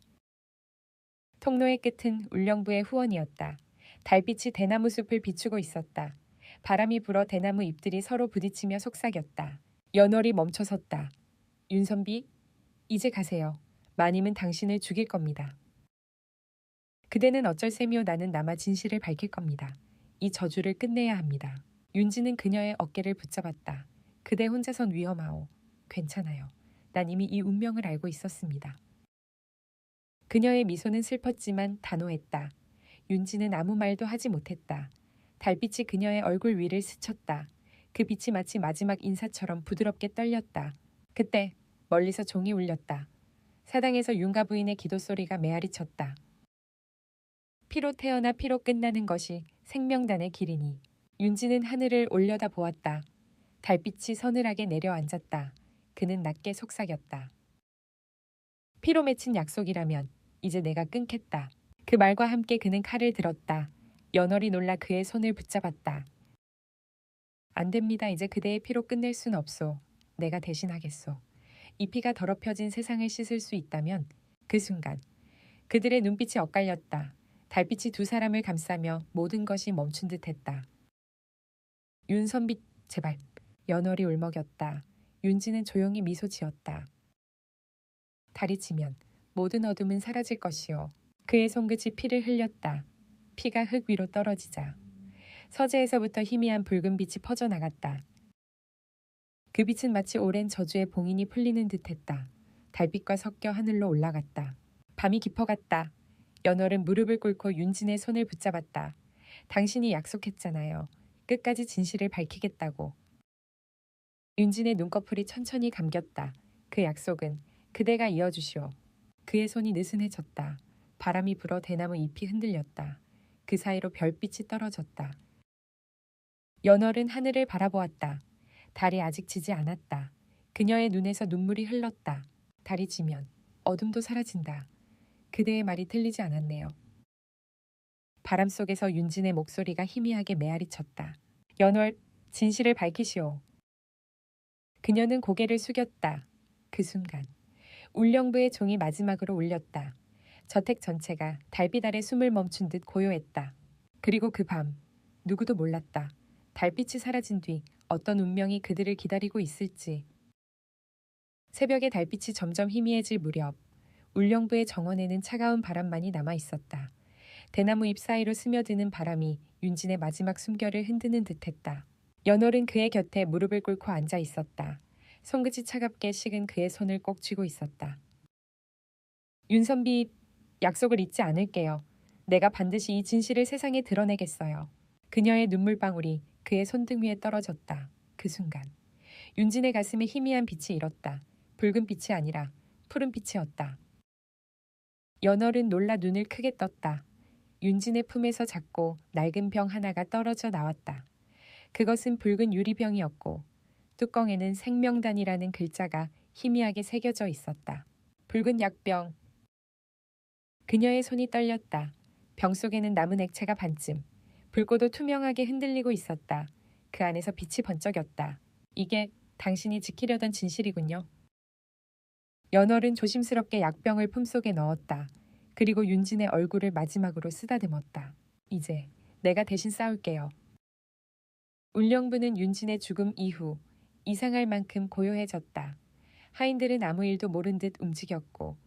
통로의 끝은 울령부의 후원이었다. 달빛이 대나무 숲을 비추고 있었다. 바람이 불어 대나무 잎들이 서로 부딪히며 속삭였다. 연월이 멈춰섰다. 윤선비, 이제 가세요. 마님은 당신을 죽일 겁니다. 그대는 어쩔 셈이오. 나는 남아 진실을 밝힐 겁니다. 이 저주를 끝내야 합니다. 윤지는 그녀의 어깨를 붙잡았다. 그대 혼자선 위험하오. 괜찮아요. 난 이미 이 운명을 알고 있었습니다. 그녀의 미소는 슬펐지만 단호했다. 윤지는 아무 말도 하지 못했다. 달빛이 그녀의 얼굴 위를 스쳤다. 그 빛이 마치 마지막 인사처럼 부드럽게 떨렸다. 그때 멀리서 종이 울렸다. 사당에서 윤가 부인의 기도 소리가 메아리쳤다. 피로 태어나 피로 끝나는 것이 생명단의 길이니. 윤지는 하늘을 올려다 보았다. 달빛이 서늘하게 내려앉았다. 그는 낮게 속삭였다. 피로 맺힌 약속이라면 이제 내가 끊겠다. 그 말과 함께 그는 칼을 들었다. 연월이 놀라 그의 손을 붙잡았다. 안 됩니다. 이제 그대의 피로 끝낼 순 없소. 내가 대신하겠소. 이 피가 더럽혀진 세상을 씻을 수 있다면 그 순간 그들의 눈빛이 엇갈렸다. 달빛이 두 사람을 감싸며 모든 것이 멈춘 듯했다. 윤선비 제발. 연월이 울먹였다. 윤지는 조용히 미소 지었다. 달이 지면 모든 어둠은 사라질 것이요. 그의 손끝이 피를 흘렸다. 피가 흙 위로 떨어지자 서재에서부터 희미한 붉은 빛이 퍼져나갔다. 그 빛은 마치 오랜 저주의 봉인이 풀리는 듯했다. 달빛과 섞여 하늘로 올라갔다. 밤이 깊어갔다. 연월은 무릎을 꿇고 윤진의 손을 붙잡았다. 당신이 약속했잖아요. 끝까지 진실을 밝히겠다고. 윤진의 눈꺼풀이 천천히 감겼다. 그 약속은 그대가 이어주시오. 그의 손이 느슨해졌다. 바람이 불어 대나무 잎이 흔들렸다. 그 사이로 별빛이 떨어졌다. 연월은 하늘을 바라보았다. 달이 아직 지지 않았다. 그녀의 눈에서 눈물이 흘렀다. 달이 지면 어둠도 사라진다. 그대의 말이 틀리지 않았네요. 바람 속에서 윤진의 목소리가 희미하게 메아리쳤다. 연월, 진실을 밝히시오. 그녀는 고개를 숙였다. 그 순간 울령부의 종이 마지막으로 울렸다. 저택 전체가 달빛 아래 숨을 멈춘 듯 고요했다. 그리고 그 밤 누구도 몰랐다. 달빛이 사라진 뒤 어떤 운명이 그들을 기다리고 있을지. 새벽의 달빛이 점점 희미해질 무렵 울령부의 정원에는 차가운 바람만이 남아 있었다. 대나무 잎 사이로 스며드는 바람이 윤진의 마지막 숨결을 흔드는 듯했다. 연월은 그의 곁에 무릎을 꿇고 앉아 있었다. 손끝이 차갑게 식은 그의 손을 꼭 쥐고 있었다. 윤선비, 약속을 잊지 않을게요. 내가 반드시 이 진실을 세상에 드러내겠어요. 그녀의 눈물방울이 그의 손등 위에 떨어졌다. 그 순간 윤진의 가슴에 희미한 빛이 일었다. 붉은 빛이 아니라 푸른 빛이었다. 연월은 놀라 눈을 크게 떴다. 윤진의 품에서 작고 낡은 병 하나가 떨어져 나왔다. 그것은 붉은 유리병이었고 뚜껑에는 생명단이라는 글자가 희미하게 새겨져 있었다. 붉은 약병. 그녀의 손이 떨렸다. 병 속에는 남은 액체가 반쯤. 불꽃도 투명하게 흔들리고 있었다. 그 안에서 빛이 번쩍였다. 이게 당신이 지키려던 진실이군요. 연월은 조심스럽게 약병을 품속에 넣었다. 그리고 윤진의 얼굴을 마지막으로 쓰다듬었다. 이제 내가 대신 싸울게요. 울령부는 윤진의 죽음 이후 이상할 만큼 고요해졌다. 하인들은 아무 일도 모른 듯 움직였고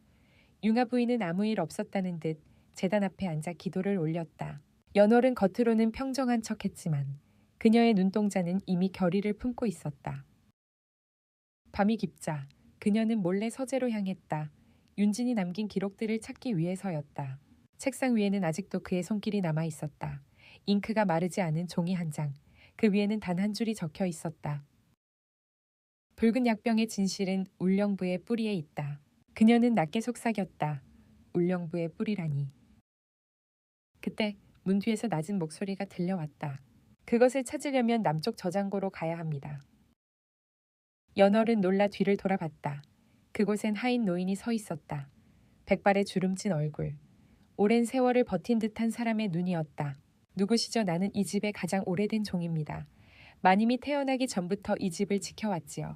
융아 부인은 아무 일 없었다는 듯 제단 앞에 앉아 기도를 올렸다. 연월은 겉으로는 평정한 척했지만 그녀의 눈동자는 이미 결의를 품고 있었다. 밤이 깊자 그녀는 몰래 서재로 향했다. 윤진이 남긴 기록들을 찾기 위해서였다. 책상 위에는 아직도 그의 손길이 남아 있었다. 잉크가 마르지 않은 종이 한 장. 그 위에는 단 한 줄이 적혀 있었다. 붉은 약병의 진실은 울령부의 뿌리에 있다. 그녀는 낮게 속삭였다. 울령부의 뿌리라니. 그때 문 뒤에서 낮은 목소리가 들려왔다. 그것을 찾으려면 남쪽 저장고로 가야 합니다. 연월은 놀라 뒤를 돌아봤다. 그곳엔 하인 노인이 서 있었다. 백발의 주름진 얼굴. 오랜 세월을 버틴 듯한 사람의 눈이었다. 누구시죠? 나는 이 집의 가장 오래된 종입니다. 마님이 태어나기 전부터 이 집을 지켜왔지요.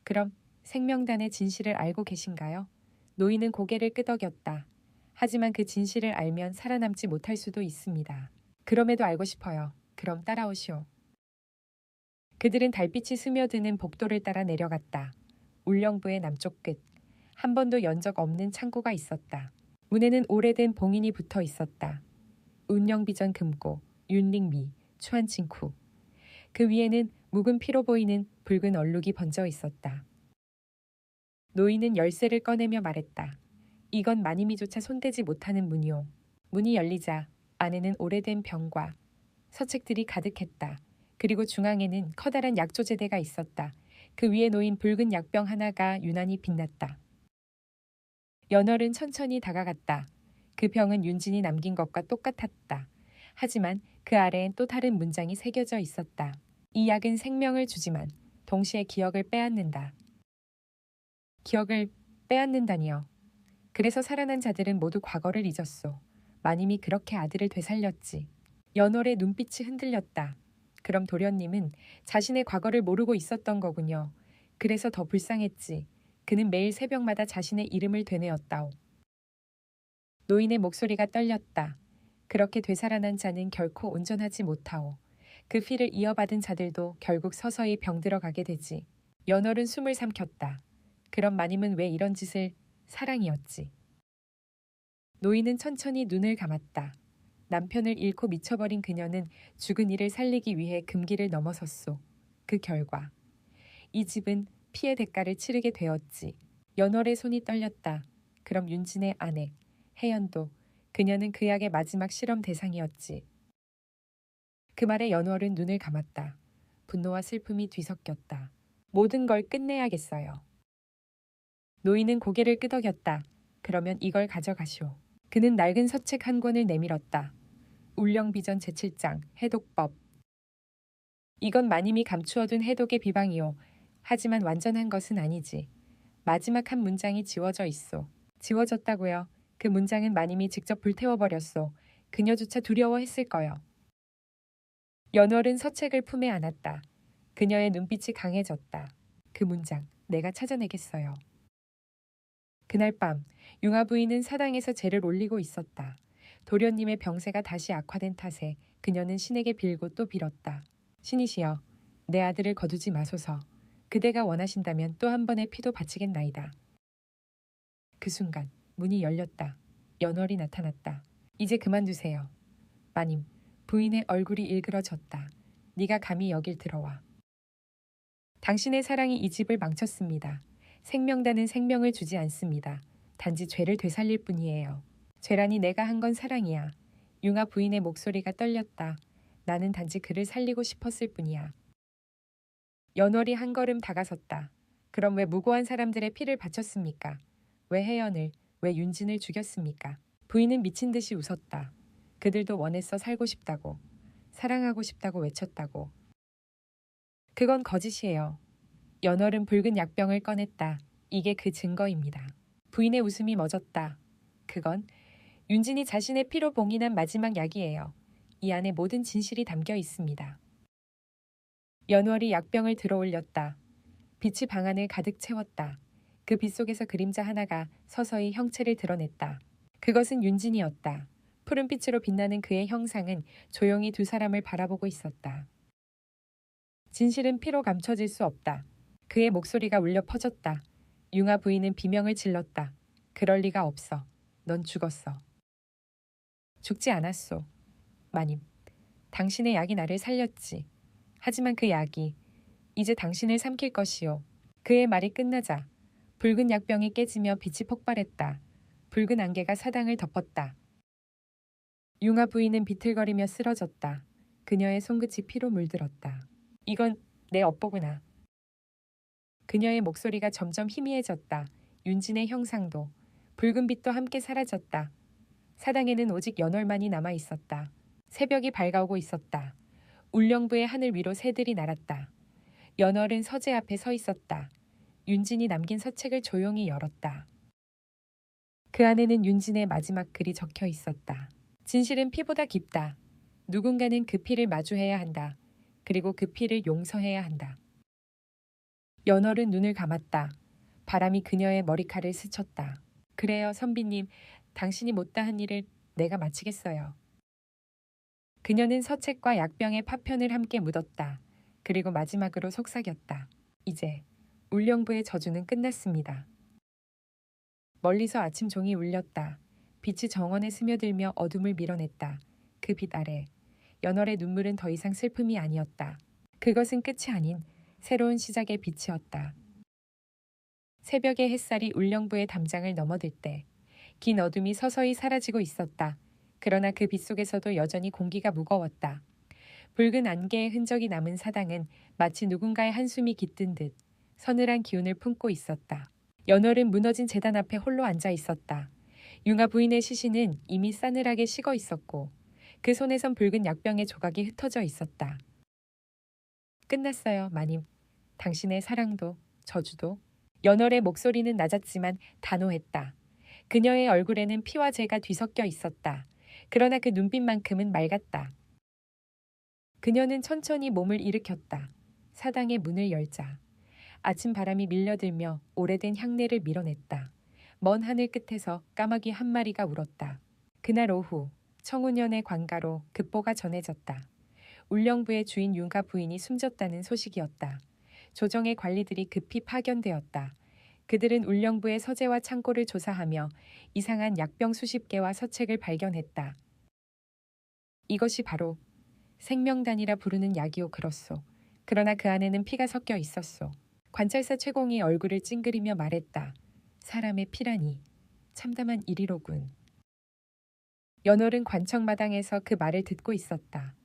그럼 생명단의 진실을 알고 계신가요? 노인은 고개를 끄덕였다. 하지만 그 진실을 알면 살아남지 못할 수도 있습니다. 그럼에도 알고 싶어요. 그럼 따라오시오. 그들은 달빛이 스며드는 복도를 따라 내려갔다. 울령부의 남쪽 끝. 한 번도 연 적 없는 창고가 있었다. 문에는 오래된 봉인이 붙어 있었다. 운영비전 금고, 윤링미, 추한칭쿠. 그 위에는 묵은 피로 보이는 붉은 얼룩이 번져 있었다. 노인은 열쇠를 꺼내며 말했다. 이건 마님이조차 손대지 못하는 문이오. 문이 열리자 안에는 오래된 병과 서책들이 가득했다. 그리고 중앙에는 커다란 약조제대가 있었다. 그 위에 놓인 붉은 약병 하나가 유난히 빛났다. 연월은 천천히 다가갔다. 그 병은 윤진이 남긴 것과 똑같았다. 하지만 그 아래엔 또 다른 문장이 새겨져 있었다. 이 약은 생명을 주지만 동시에 기억을 빼앗는다. 기억을 빼앗는다니요. 그래서 살아난 자들은 모두 과거를 잊었소. 마님이 그렇게 아들을 되살렸지. 연월의 눈빛이 흔들렸다. 그럼 도련님은 자신의 과거를 모르고 있었던 거군요. 그래서 더 불쌍했지. 그는 매일 새벽마다 자신의 이름을 되뇌었다오. 노인의 목소리가 떨렸다. 그렇게 되살아난 자는 결코 온전하지 못하오. 그 피를 이어받은 자들도 결국 서서히 병들어 가게 되지. 연월은 숨을 삼켰다. 그럼 마님은 왜 이런 짓을? 사랑이었지. 노인은 천천히 눈을 감았다. 남편을 잃고 미쳐버린 그녀는 죽은 이를 살리기 위해 금기를 넘어섰소. 그 결과 이 집은 피의 대가를 치르게 되었지. 연월의 손이 떨렸다. 그럼 윤진의 아내 혜연도 그녀는 그 약의 마지막 실험 대상이었지. 그 말에 연월은 눈을 감았다. 분노와 슬픔이 뒤섞였다. 모든 걸 끝내야겠어요. 노인은 고개를 끄덕였다. 그러면 이걸 가져가시오. 그는 낡은 서책 한 권을 내밀었다. 울령비전 제7장 해독법. 이건 마님이 감추어둔 해독의 비방이오. 하지만 완전한 것은 아니지. 마지막 한 문장이 지워져 있소. 지워졌다고요. 그 문장은 마님이 직접 불태워버렸소. 그녀조차 두려워했을 거요. 연월은 서책을 품에 안았다. 그녀의 눈빛이 강해졌다. 그 문장, 내가 찾아내겠어요. 그날 밤, 융아 부인은 사당에서 제를 올리고 있었다. 도련님의 병세가 다시 악화된 탓에 그녀는 신에게 빌고 또 빌었다. 신이시여, 내 아들을 거두지 마소서. 그대가 원하신다면 또 한 번의 피도 바치겠나이다. 그 순간 문이 열렸다. 연월이 나타났다. 이제 그만두세요. 마님, 부인의 얼굴이 일그러졌다. 네가 감히 여길 들어와. 당신의 사랑이 이 집을 망쳤습니다. 생명다는 생명을 주지 않습니다. 단지 죄를 되살릴 뿐이에요. 죄라니 내가 한 건 사랑이야. 융아 부인의 목소리가 떨렸다. 나는 단지 그를 살리고 싶었을 뿐이야. 연월이 한 걸음 다가섰다. 그럼 왜 무고한 사람들의 피를 바쳤습니까? 왜 혜연을, 왜 윤진을 죽였습니까? 부인은 미친 듯이 웃었다. 그들도 원했어 살고 싶다고. 사랑하고 싶다고 외쳤다고. 그건 거짓이에요. 연월은 붉은 약병을 꺼냈다. 이게 그 증거입니다. 부인의 웃음이 멎었다. 그건 윤진이 자신의 피로 봉인한 마지막 약이에요. 이 안에 모든 진실이 담겨 있습니다. 연월이 약병을 들어올렸다. 빛이 방 안을 가득 채웠다. 그 빛 속에서 그림자 하나가 서서히 형체를 드러냈다. 그것은 윤진이었다. 푸른빛으로 빛나는 그의 형상은 조용히 두 사람을 바라보고 있었다. 진실은 피로 감춰질 수 없다. 그의 목소리가 울려 퍼졌다. 융아 부인은 비명을 질렀다. 그럴 리가 없어. 넌 죽었어. 죽지 않았소. 마님, 당신의 약이 나를 살렸지. 하지만 그 약이 이제 당신을 삼킬 것이오. 그의 말이 끝나자 붉은 약병이 깨지며 빛이 폭발했다. 붉은 안개가 사당을 덮었다. 융아 부인은 비틀거리며 쓰러졌다. 그녀의 손끝이 피로 물들었다. 이건 내 업보구나. 그녀의 목소리가 점점 희미해졌다. 윤진의 형상도, 붉은 빛도 함께 사라졌다. 사당에는 오직 연월만이 남아 있었다. 새벽이 밝아오고 있었다. 울령부의 하늘 위로 새들이 날았다. 연월은 서재 앞에 서 있었다. 윤진이 남긴 서책을 조용히 열었다. 그 안에는 윤진의 마지막 글이 적혀 있었다. 진실은 피보다 깊다. 누군가는 그 피를 마주해야 한다. 그리고 그 피를 용서해야 한다. 연월은 눈을 감았다. 바람이 그녀의 머리칼을 스쳤다. 그래요, 선비님. 당신이 못다한 일을 내가 마치겠어요. 그녀는 서책과 약병의 파편을 함께 묻었다. 그리고 마지막으로 속삭였다. 이제 울령부의 저주는 끝났습니다. 멀리서 아침 종이 울렸다. 빛이 정원에 스며들며 어둠을 밀어냈다. 그 빛 아래 연월의 눈물은 더 이상 슬픔이 아니었다. 그것은 끝이 아닌 새로운 시작의 빛이었다. 새벽의 햇살이 울령부의 담장을 넘어들 때 긴 어둠이 서서히 사라지고 있었다. 그러나 그 빛 속에서도 여전히 공기가 무거웠다. 붉은 안개의 흔적이 남은 사당은 마치 누군가의 한숨이 깃든 듯 서늘한 기운을 품고 있었다. 연월은 무너진 제단 앞에 홀로 앉아 있었다. 융아 부인의 시신은 이미 싸늘하게 식어 있었고 그 손에선 붉은 약병의 조각이 흩어져 있었다. 끝났어요, 마님. 당신의 사랑도 저주도. 연월의 목소리는 낮았지만 단호했다. 그녀의 얼굴에는 피와 재가 뒤섞여 있었다. 그러나 그 눈빛만큼은 맑았다. 그녀는 천천히 몸을 일으켰다. 사당의 문을 열자. 아침 바람이 밀려들며 오래된 향내를 밀어냈다. 먼 하늘 끝에서 까마귀 한 마리가 울었다. 그날 오후 청운현의 관가로 급보가 전해졌다. 울령부의 주인 윤가 부인이 숨졌다는 소식이었다. 조정의 관리들이 급히 파견되었다. 그들은 울령부의 서재와 창고를 조사하며 이상한 약병 수십 개와 서책을 발견했다. 이것이 바로 생명단이라 부르는 약이오. 그렇소. 그러나 그 안에는 피가 섞여 있었소. 관찰사 최공이 얼굴을 찡그리며 말했다. 사람의 피라니. 참담한 일이로군. 연월은 관청마당에서 그 말을 듣고 있었다.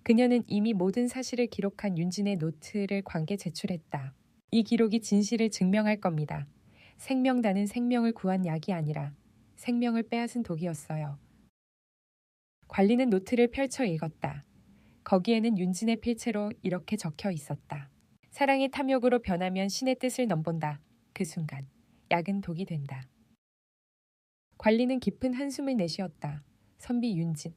그녀는 이미 모든 사실을 기록한 윤진의 노트를 관께 제출했다. 이 기록이 진실을 증명할 겁니다. 생명단은 생명을 구한 약이 아니라 생명을 빼앗은 독이었어요. 관리는 노트를 펼쳐 읽었다. 거기에는 윤진의 필체로 이렇게 적혀 있었다. 사랑이 탐욕으로 변하면 신의 뜻을 넘본다. 그 순간 약은 독이 된다. 관리는 깊은 한숨을 내쉬었다. 선비 윤진.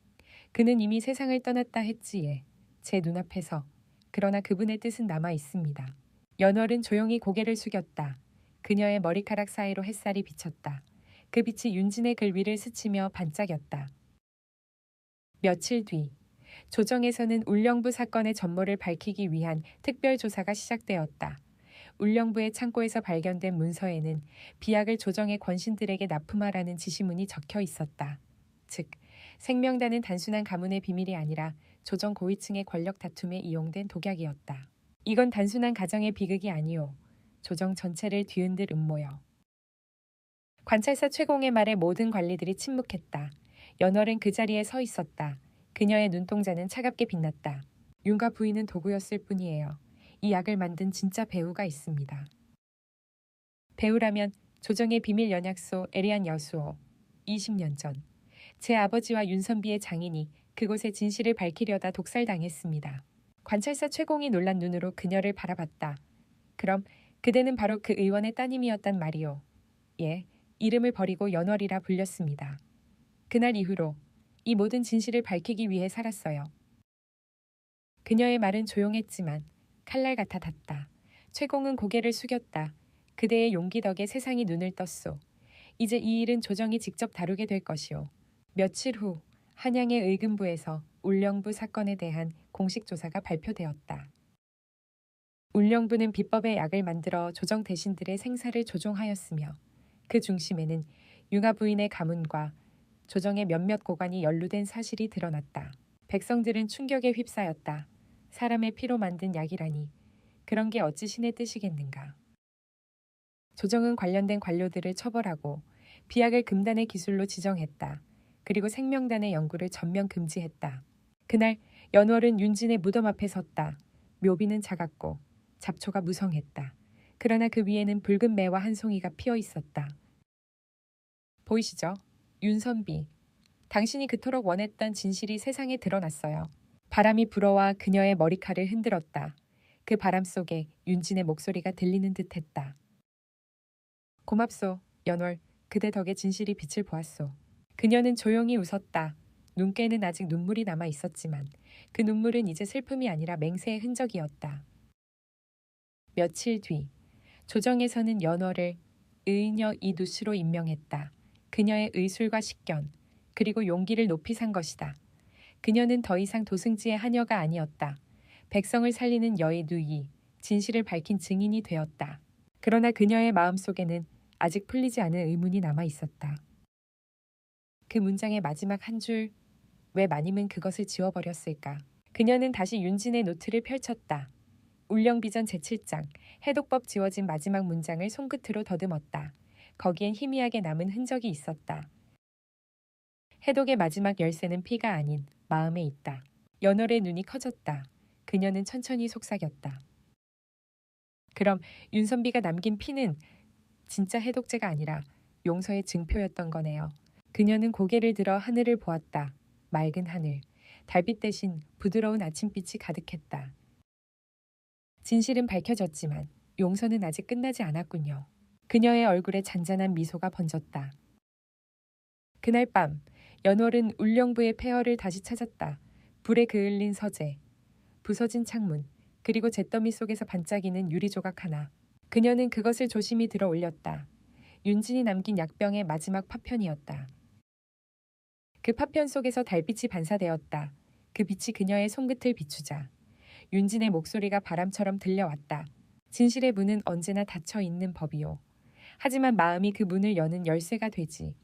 그는 이미 세상을 떠났다 했지에 제 눈앞에서. 그러나 그분의 뜻은 남아 있습니다. 연월은 조용히 고개를 숙였다. 그녀의 머리카락 사이로 햇살이 비쳤다. 그 빛이 윤진의 글 위를 스치며 반짝였다. 며칠 뒤 조정에서는 울령부 사건의 전모를 밝히기 위한 특별조사가 시작되었다. 울령부의 창고에서 발견된 문서에는 비약을 조정의 권신들에게 납품하라는 지시문이 적혀 있었다. 즉, 생명단은 단순한 가문의 비밀이 아니라 조정 고위층의 권력 다툼에 이용된 독약이었다. 이건 단순한 가정의 비극이 아니오. 조정 전체를 뒤흔들 음모여. 관찰사 최공의 말에 모든 관리들이 침묵했다. 연월은 그 자리에 서 있었다. 그녀의 눈동자는 차갑게 빛났다. 윤가 부인은 도구였을 뿐이에요. 이 약을 만든 진짜 배우가 있습니다. 배우라면 조정의 비밀 연약소 에리안 여수오. 20년 전 제 아버지와 윤선비의 장인이 그곳의 진실을 밝히려다 독살당했습니다. 관찰사 최공이 놀란 눈으로 그녀를 바라봤다. 그럼 그대는 바로 그 의원의 따님이었단 말이오. 예, 이름을 버리고 연월이라 불렸습니다. 그날 이후로 이 모든 진실을 밝히기 위해 살았어요. 그녀의 말은 조용했지만 칼날 같아 닿다. 최공은 고개를 숙였다. 그대의 용기 덕에 세상이 눈을 떴소. 이제 이 일은 조정이 직접 다루게 될 것이오. 며칠 후 한양의 의금부에서 울령부 사건에 대한 공식 조사가 발표되었다. 울령부는 비법의 약을 만들어 조정 대신들의 생사를 조종하였으며 그 중심에는 융하 부인의 가문과 조정의 몇몇 고관이 연루된 사실이 드러났다. 백성들은 충격에 휩싸였다. 사람의 피로 만든 약이라니 그런 게 어찌 신의 뜻이겠는가. 조정은 관련된 관료들을 처벌하고 비약을 금단의 기술로 지정했다. 그리고 생명단의 연구를 전면 금지했다. 그날 연월은 윤진의 무덤 앞에 섰다. 묘비는 작았고 잡초가 무성했다. 그러나 그 위에는 붉은 매와 한 송이가 피어 있었다. 보이시죠? 윤선비. 당신이 그토록 원했던 진실이 세상에 드러났어요. 바람이 불어와 그녀의 머리칼을 흔들었다. 그 바람 속에 윤진의 목소리가 들리는 듯했다. 고맙소, 연월. 그대 덕에 진실이 빛을 보았소. 그녀는 조용히 웃었다. 눈께는 아직 눈물이 남아 있었지만 그 눈물은 이제 슬픔이 아니라 맹세의 흔적이었다. 며칠 뒤 조정에서는 연월을 의인여 이누스로 임명했다. 그녀의 의술과 식견 그리고 용기를 높이 산 것이다. 그녀는 더 이상 도승지의 하녀가 아니었다. 백성을 살리는 여의 누이, 진실을 밝힌 증인이 되었다. 그러나 그녀의 마음속에는 아직 풀리지 않은 의문이 남아 있었다. 그 문장의 마지막 한 줄, 왜 마님은 그것을 지워버렸을까? 그녀는 다시 윤진의 노트를 펼쳤다. 울령비전 제7장, 해독법 지워진 마지막 문장을 손끝으로 더듬었다. 거기엔 희미하게 남은 흔적이 있었다. 해독의 마지막 열쇠는 피가 아닌 마음에 있다. 연월의 눈이 커졌다. 그녀는 천천히 속삭였다. 그럼 윤선비가 남긴 피는 진짜 해독제가 아니라 용서의 증표였던 거네요. 그녀는 고개를 들어 하늘을 보았다. 맑은 하늘, 달빛 대신 부드러운 아침빛이 가득했다. 진실은 밝혀졌지만 용서는 아직 끝나지 않았군요. 그녀의 얼굴에 잔잔한 미소가 번졌다. 그날 밤 연월은 울령부의 폐허를 다시 찾았다. 불에 그을린 서재, 부서진 창문, 그리고 잿더미 속에서 반짝이는 유리 조각 하나. 그녀는 그것을 조심히 들어 올렸다. 윤진이 남긴 약병의 마지막 파편이었다. 그 파편 속에서 달빛이 반사되었다. 그 빛이 그녀의 손끝을 비추자 윤진의 목소리가 바람처럼 들려왔다. 진실의 문은 언제나 닫혀 있는 법이요. 하지만 마음이 그 문을 여는 열쇠가 되지.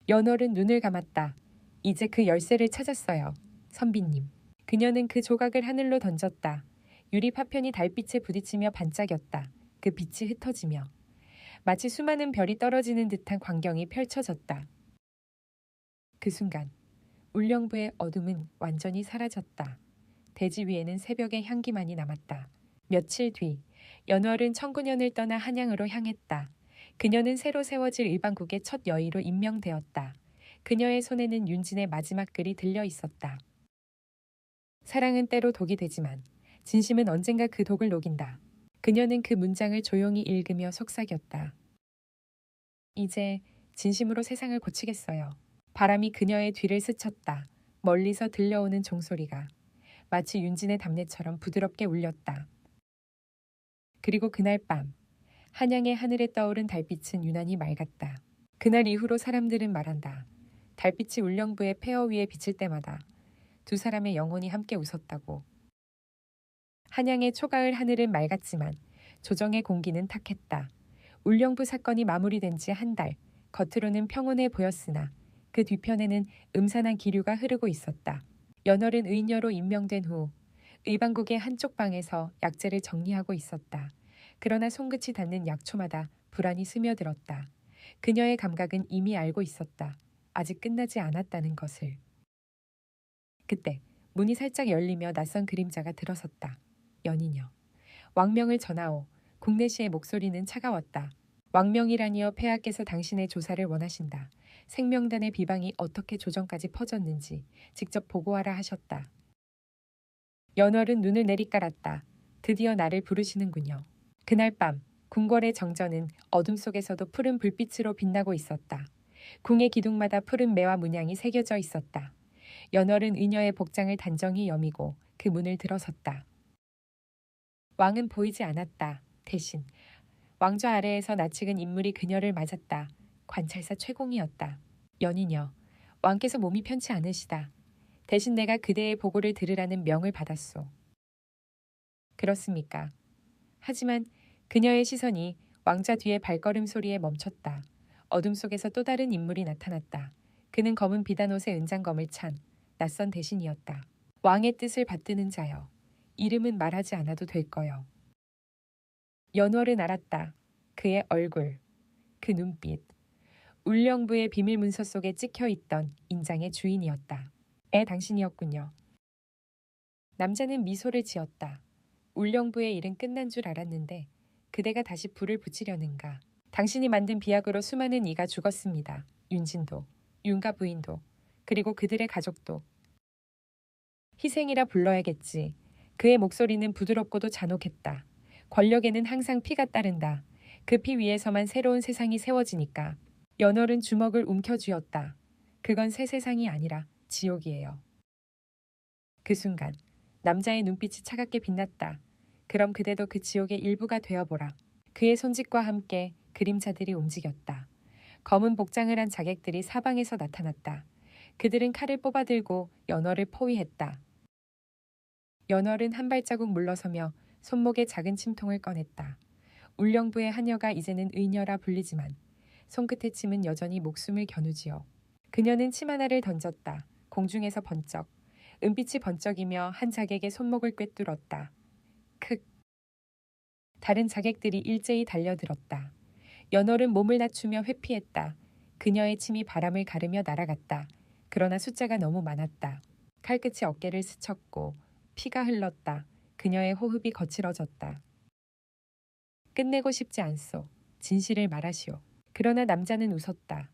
연월은 눈을 감았다. 이제 그 열쇠를 찾았어요. 선비님. 그녀는 그 조각을 하늘로 던졌다. 유리 파편이 달빛에 부딪히며 반짝였다. 그 빛이 흩어지며 마치 수많은 별이 떨어지는 듯한 광경이 펼쳐졌다. 그 순간 울령부의 어둠은 완전히 사라졌다. 대지 위에는 새벽의 향기만이 남았다. 며칠 뒤 연월은 청군연을 떠나 한양으로 향했다. 그녀는 새로 세워질 의방국의 첫 여의로 임명되었다. 그녀의 손에는 윤진의 마지막 글이 들려 있었다. 사랑은 때로 독이 되지만 진심은 언젠가 그 독을 녹인다. 그녀는 그 문장을 조용히 읽으며 속삭였다. 이제 진심으로 세상을 고치겠어요. 바람이 그녀의 뒤를 스쳤다. 멀리서 들려오는 종소리가 마치 윤진의 담례처럼 부드럽게 울렸다. 그리고 그날 밤 한양의 하늘에 떠오른 달빛은 유난히 맑았다. 그날 이후로 사람들은 말한다. 달빛이 울령부의 폐허 위에 비칠 때마다 두 사람의 영혼이 함께 웃었다고. 한양의 초가을 하늘은 맑았지만 조정의 공기는 탁했다. 울령부 사건이 마무리된 지 한 달, 겉으로는 평온해 보였으나 그 뒤편에는 음산한 기류가 흐르고 있었다. 연월은 의녀로 임명된 후 의방국의 한쪽 방에서 약재를 정리하고 있었다. 그러나 손끝이 닿는 약초마다 불안이 스며들었다. 그녀의 감각은 이미 알고 있었다. 아직 끝나지 않았다는 것을. 그때 문이 살짝 열리며 낯선 그림자가 들어섰다. 연이녀. 왕명을 전하오. 국내시의 목소리는 차가웠다. 왕명이라니요, 폐하께서 당신의 조사를 원하신다. 생명단의 비방이 어떻게 조정까지 퍼졌는지 직접 보고하라 하셨다. 연월은 눈을 내리깔았다. 드디어 나를 부르시는군요. 그날 밤 궁궐의 정전은 어둠 속에서도 푸른 불빛으로 빛나고 있었다. 궁의 기둥마다 푸른 매와 문양이 새겨져 있었다. 연월은 의녀의 복장을 단정히 여미고 그 문을 들어섰다. 왕은 보이지 않았다. 대신 왕좌 아래에서 낯익은 인물이 그녀를 맞았다. 관찰사 최공이었다. 연이녀, 왕께서 몸이 편치 않으시다. 대신 내가 그대의 보고를 들으라는 명을 받았소. 그렇습니까? 하지만 그녀의 시선이 왕자 뒤의 발걸음 소리에 멈췄다. 어둠 속에서 또 다른 인물이 나타났다. 그는 검은 비단옷에 은장검을 찬 낯선 대신이었다. 왕의 뜻을 받드는 자여. 이름은 말하지 않아도 될 거요. 연월은 알았다. 그의 얼굴, 그 눈빛. 울령부의 비밀 문서 속에 찍혀있던 인장의 주인이었다. 당신이었군요. 남자는 미소를 지었다. 울령부의 일은 끝난 줄 알았는데 그대가 다시 불을 붙이려는가. 당신이 만든 비약으로 수많은 이가 죽었습니다. 윤진도, 윤가 부인도, 그리고 그들의 가족도. 희생이라 불러야겠지. 그의 목소리는 부드럽고도 잔혹했다. 권력에는 항상 피가 따른다. 그 피 위에서만 새로운 세상이 세워지니까. 연월은 주먹을 움켜쥐었다. 그건 새 세상이 아니라 지옥이에요. 그 순간 남자의 눈빛이 차갑게 빛났다. 그럼 그대도 그 지옥의 일부가 되어보라. 그의 손짓과 함께 그림자들이 움직였다. 검은 복장을 한 자객들이 사방에서 나타났다. 그들은 칼을 뽑아들고 연월을 포위했다. 연월은 한 발자국 물러서며 손목에 작은 침통을 꺼냈다. 울령부의 하녀가 이제는 의녀라 불리지만 손끝의 침은 여전히 목숨을 겨누지요. 그녀는 침 하나를 던졌다. 공중에서 번쩍. 은빛이 번쩍이며 한 자객의 손목을 꿰뚫었다. 크. 다른 자객들이 일제히 달려들었다. 연월은 몸을 낮추며 회피했다. 그녀의 침이 바람을 가르며 날아갔다. 그러나 숫자가 너무 많았다. 칼끝이 어깨를 스쳤고 피가 흘렀다. 그녀의 호흡이 거칠어졌다. 끝내고 싶지 않소. 진실을 말하시오. 그러나 남자는 웃었다.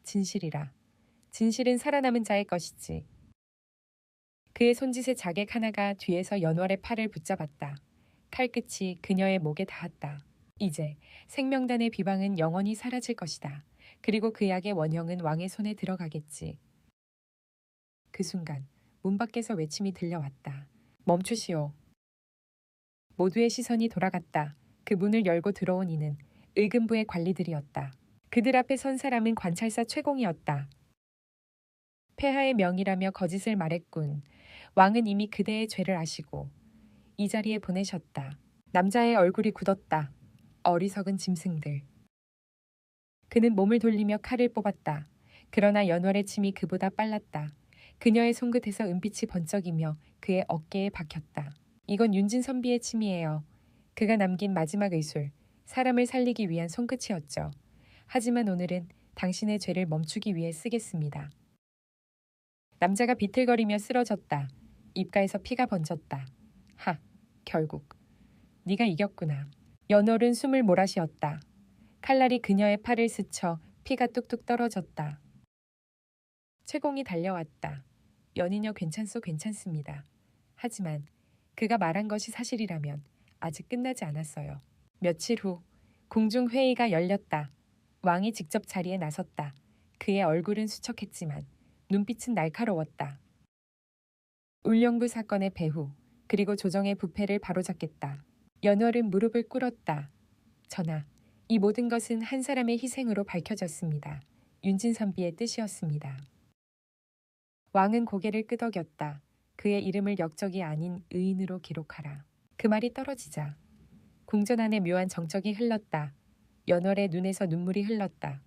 진실이라. 진실은 살아남은 자의 것이지. 그의 손짓의 자객 하나가 뒤에서 연월의 팔을 붙잡았다. 칼끝이 그녀의 목에 닿았다. 이제 생명단의 비방은 영원히 사라질 것이다. 그리고 그 약의 원형은 왕의 손에 들어가겠지. 그 순간 문 밖에서 외침이 들려왔다. 멈추시오. 모두의 시선이 돌아갔다. 그 문을 열고 들어온 이는 의금부의 관리들이었다. 그들 앞에 선 사람은 관찰사 최공이었다. 폐하의 명이라며 거짓을 말했군. 왕은 이미 그대의 죄를 아시고 이 자리에 보내셨다. 남자의 얼굴이 굳었다. 어리석은 짐승들. 그는 몸을 돌리며 칼을 뽑았다. 그러나 연월의 침이 그보다 빨랐다. 그녀의 손끝에서 은빛이 번쩍이며 그의 어깨에 박혔다. 이건 윤진 선비의 침이에요. 그가 남긴 마지막 의술, 사람을 살리기 위한 손끝이었죠. 하지만 오늘은 당신의 죄를 멈추기 위해 쓰겠습니다. 남자가 비틀거리며 쓰러졌다. 입가에서 피가 번졌다. 하, 결국 네가 이겼구나. 연월은 숨을 몰아쉬었다. 칼날이 그녀의 팔을 스쳐 피가 뚝뚝 떨어졌다. 최공이 달려왔다. 연인여 괜찮소 괜찮습니다. 하지만 그가 말한 것이 사실이라면 아직 끝나지 않았어요. 며칠 후 궁중회의가 열렸다. 왕이 직접 자리에 나섰다. 그의 얼굴은 수척했지만 눈빛은 날카로웠다. 울령부 사건의 배후 그리고 조정의 부패를 바로잡겠다. 연월은 무릎을 꿇었다. 전하, 이 모든 것은 한 사람의 희생으로 밝혀졌습니다. 윤진 선비의 뜻이었습니다. 왕은 고개를 끄덕였다. 그의 이름을 역적이 아닌 의인으로 기록하라. 그 말이 떨어지자 궁전 안에 묘한 정적이 흘렀다. 연월의 눈에서 눈물이 흘렀다.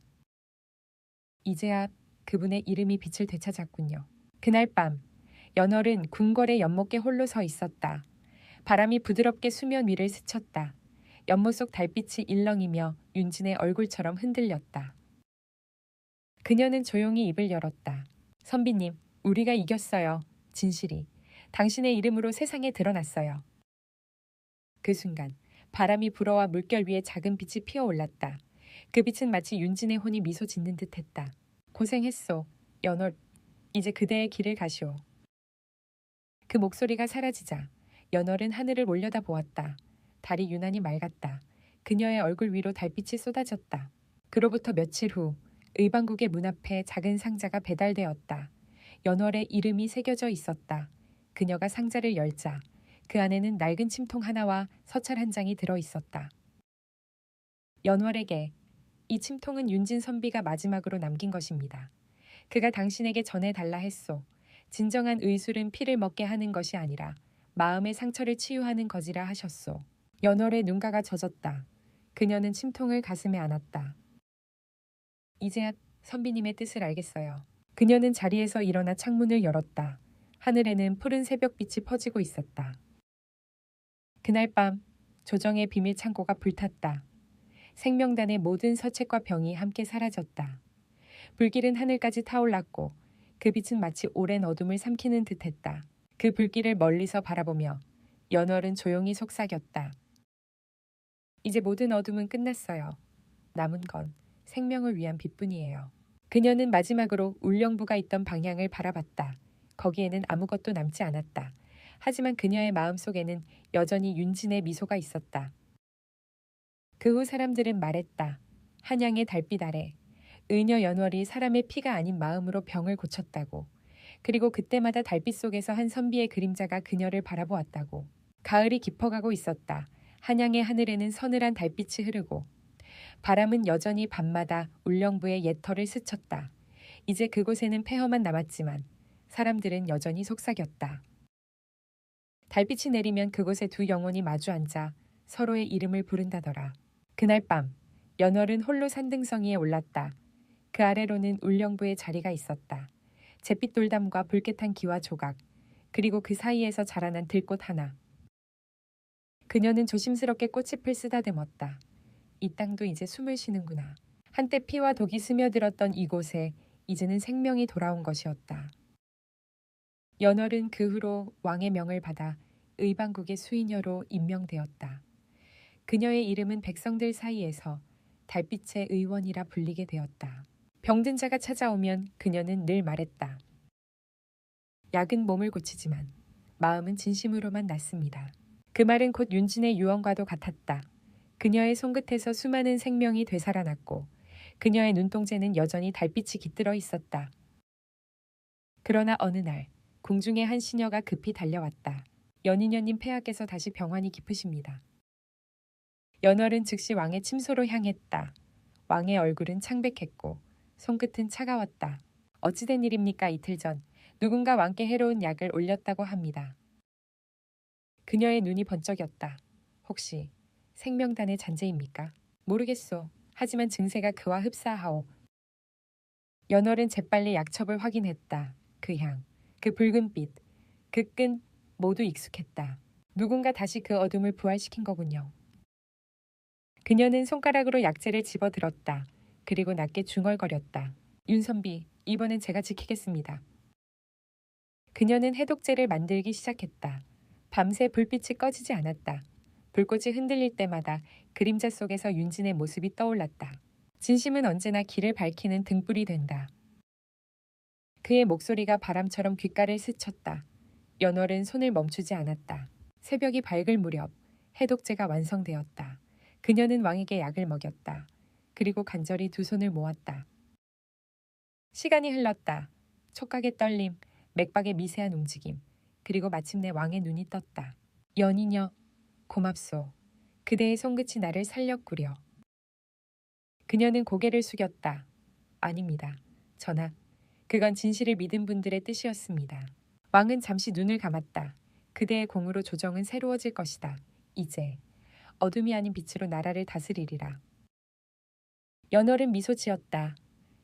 이제야 그분의 이름이 빛을 되찾았군요. 그날 밤 연월은 궁궐의 연못께 홀로 서 있었다. 바람이 부드럽게 수면 위를 스쳤다. 연못 속 달빛이 일렁이며 윤진의 얼굴처럼 흔들렸다. 그녀는 조용히 입을 열었다. 선비님, 우리가 이겼어요. 진실이 당신의 이름으로 세상에 드러났어요. 그 순간 바람이 불어와 물결 위에 작은 빛이 피어올랐다. 그 빛은 마치 윤진의 혼이 미소 짓는 듯했다. 고생했소. 연월, 이제 그대의 길을 가시오. 그 목소리가 사라지자 연월은 하늘을 올려다 보았다. 달이 유난히 맑았다. 그녀의 얼굴 위로 달빛이 쏟아졌다. 그로부터 며칠 후 의방국의 문 앞에 작은 상자가 배달되었다. 연월의 이름이 새겨져 있었다. 그녀가 상자를 열자 그 안에는 낡은 침통 하나와 서찰 한 장이 들어 있었다. 연월에게 이 침통은 윤진 선비가 마지막으로 남긴 것입니다. 그가 당신에게 전해달라 했소. 진정한 의술은 피를 먹게 하는 것이 아니라 마음의 상처를 치유하는 것이라 하셨소. 연월의 눈가가 젖었다. 그녀는 침통을 가슴에 안았다. 이제야 선비님의 뜻을 알겠어요. 그녀는 자리에서 일어나 창문을 열었다. 하늘에는 푸른 새벽빛이 퍼지고 있었다. 그날 밤 조정의 비밀 창고가 불탔다. 생명단의 모든 서책과 병이 함께 사라졌다. 불길은 하늘까지 타올랐고 그 빛은 마치 오랜 어둠을 삼키는 듯했다. 그 불길을 멀리서 바라보며 연월은 조용히 속삭였다. 이제 모든 어둠은 끝났어요. 남은 건 생명을 위한 빛뿐이에요. 그녀는 마지막으로 울령부가 있던 방향을 바라봤다. 거기에는 아무것도 남지 않았다. 하지만 그녀의 마음속에는 여전히 윤진의 미소가 있었다. 그 후 사람들은 말했다. 한양의 달빛 아래 의녀 연월이 사람의 피가 아닌 마음으로 병을 고쳤다고. 그리고 그때마다 달빛 속에서 한 선비의 그림자가 그녀를 바라보았다고. 가을이 깊어가고 있었다. 한양의 하늘에는 서늘한 달빛이 흐르고 바람은 여전히 밤마다 울령부의 옛터를 스쳤다. 이제 그곳에는 폐허만 남았지만 사람들은 여전히 속삭였다. 달빛이 내리면 그곳에 두 영혼이 마주 앉아 서로의 이름을 부른다더라. 그날 밤 연월은 홀로 산등성이에 올랐다. 그 아래로는 울령부의 자리가 있었다. 잿빛 돌담과 붉게탄 기와 조각, 그리고 그 사이에서 자라난 들꽃 하나. 그녀는 조심스럽게 꽃잎을 쓰다듬었다. 이 땅도 이제 숨을 쉬는구나. 한때 피와 독이 스며들었던 이곳에 이제는 생명이 돌아온 것이었다. 연월은 그 후로 왕의 명을 받아 의방국의 수인여로 임명되었다. 그녀의 이름은 백성들 사이에서 달빛의 의원이라 불리게 되었다. 병든 자가 찾아오면 그녀는 늘 말했다. 약은 몸을 고치지만 마음은 진심으로만 낫습니다. 그 말은 곧 윤진의 유언과도 같았다. 그녀의 손끝에서 수많은 생명이 되살아났고 그녀의 눈동자는 여전히 달빛이 깃들어 있었다. 그러나 어느 날 궁중의 한 시녀가 급히 달려왔다. 연인녀님 폐하께서 다시 병환이 깊으십니다. 연월은 즉시 왕의 침소로 향했다. 왕의 얼굴은 창백했고 손끝은 차가웠다. 어찌된 일입니까? 이틀 전 누군가 왕께 해로운 약을 올렸다고 합니다. 그녀의 눈이 번쩍였다. 혹시 생명단의 잔재입니까? 모르겠소. 하지만 증세가 그와 흡사하오. 연월은 재빨리 약첩을 확인했다. 그 향, 그 붉은빛, 그 끈 모두 익숙했다. 누군가 다시 그 어둠을 부활시킨 거군요. 그녀는 손가락으로 약재를 집어들었다. 그리고 낮게 중얼거렸다. 윤선비, 이번엔 제가 지키겠습니다. 그녀는 해독제를 만들기 시작했다. 밤새 불빛이 꺼지지 않았다. 불꽃이 흔들릴 때마다 그림자 속에서 윤진의 모습이 떠올랐다. 진심은 언제나 길을 밝히는 등불이 된다. 그의 목소리가 바람처럼 귓가를 스쳤다. 연월은 손을 멈추지 않았다. 새벽이 밝을 무렵 해독제가 완성되었다. 그녀는 왕에게 약을 먹였다. 그리고 간절히 두 손을 모았다. 시간이 흘렀다. 촉각의 떨림, 맥박의 미세한 움직임, 그리고 마침내 왕의 눈이 떴다. 연이녀, 고맙소. 그대의 손끝이 나를 살렸구려. 그녀는 고개를 숙였다. 아닙니다. 전하, 그건 진실을 믿은 분들의 뜻이었습니다. 왕은 잠시 눈을 감았다. 그대의 공으로 조정은 새로워질 것이다. 이제 어둠이 아닌 빛으로 나라를 다스리리라. 연월은 미소 지었다.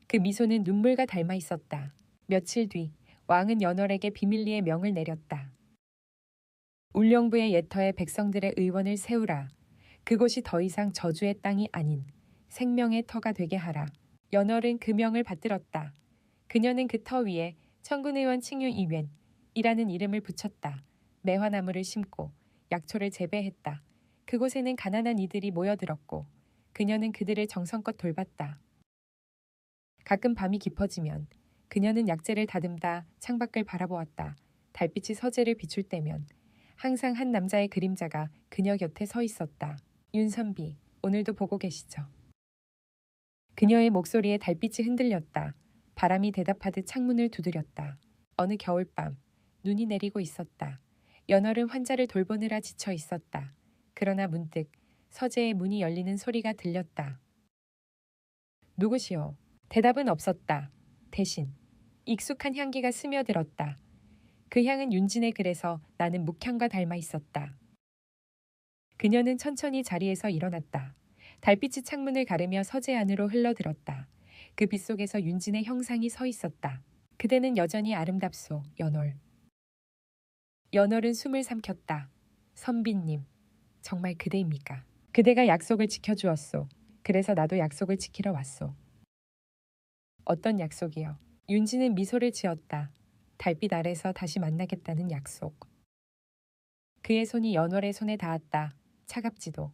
그 미소는 눈물과 닮아 있었다. 며칠 뒤 왕은 연월에게 비밀리에 명을 내렸다. 울령부의 옛터에 백성들의 의원을 세우라. 그곳이 더 이상 저주의 땅이 아닌 생명의 터가 되게 하라. 연월은 그 명을 받들었다. 그녀는 그 터 위에 천군의원 칭유이웬이라는 이름을 붙였다. 매화나무를 심고 약초를 재배했다. 그곳에는 가난한 이들이 모여들었고 그녀는 그들을 정성껏 돌봤다. 가끔 밤이 깊어지면 그녀는 약재를 다듬다 창밖을 바라보았다. 달빛이 서재를 비출 때면 항상 한 남자의 그림자가 그녀 곁에 서 있었다. 윤선비, 오늘도 보고 계시죠? 그녀의 목소리에 달빛이 흔들렸다. 바람이 대답하듯 창문을 두드렸다. 어느 겨울밤 눈이 내리고 있었다. 연월은 환자를 돌보느라 지쳐 있었다. 그러나 문득 서재의 문이 열리는 소리가 들렸다. 누구시오? 대답은 없었다. 대신 익숙한 향기가 스며들었다. 그 향은 윤진의 글에서 나는 묵향과 닮아 있었다. 그녀는 천천히 자리에서 일어났다. 달빛이 창문을 가르며 서재 안으로 흘러들었다. 그 빛 속에서 윤진의 형상이 서 있었다. 그대는 여전히 아름답소, 연월. 연월은 숨을 삼켰다. 선비님, 정말 그대입니까? 그대가 약속을 지켜주었소. 그래서 나도 약속을 지키러 왔소. 어떤 약속이요? 윤진은 미소를 지었다. 달빛 아래서 다시 만나겠다는 약속. 그의 손이 연월의 손에 닿았다. 차갑지도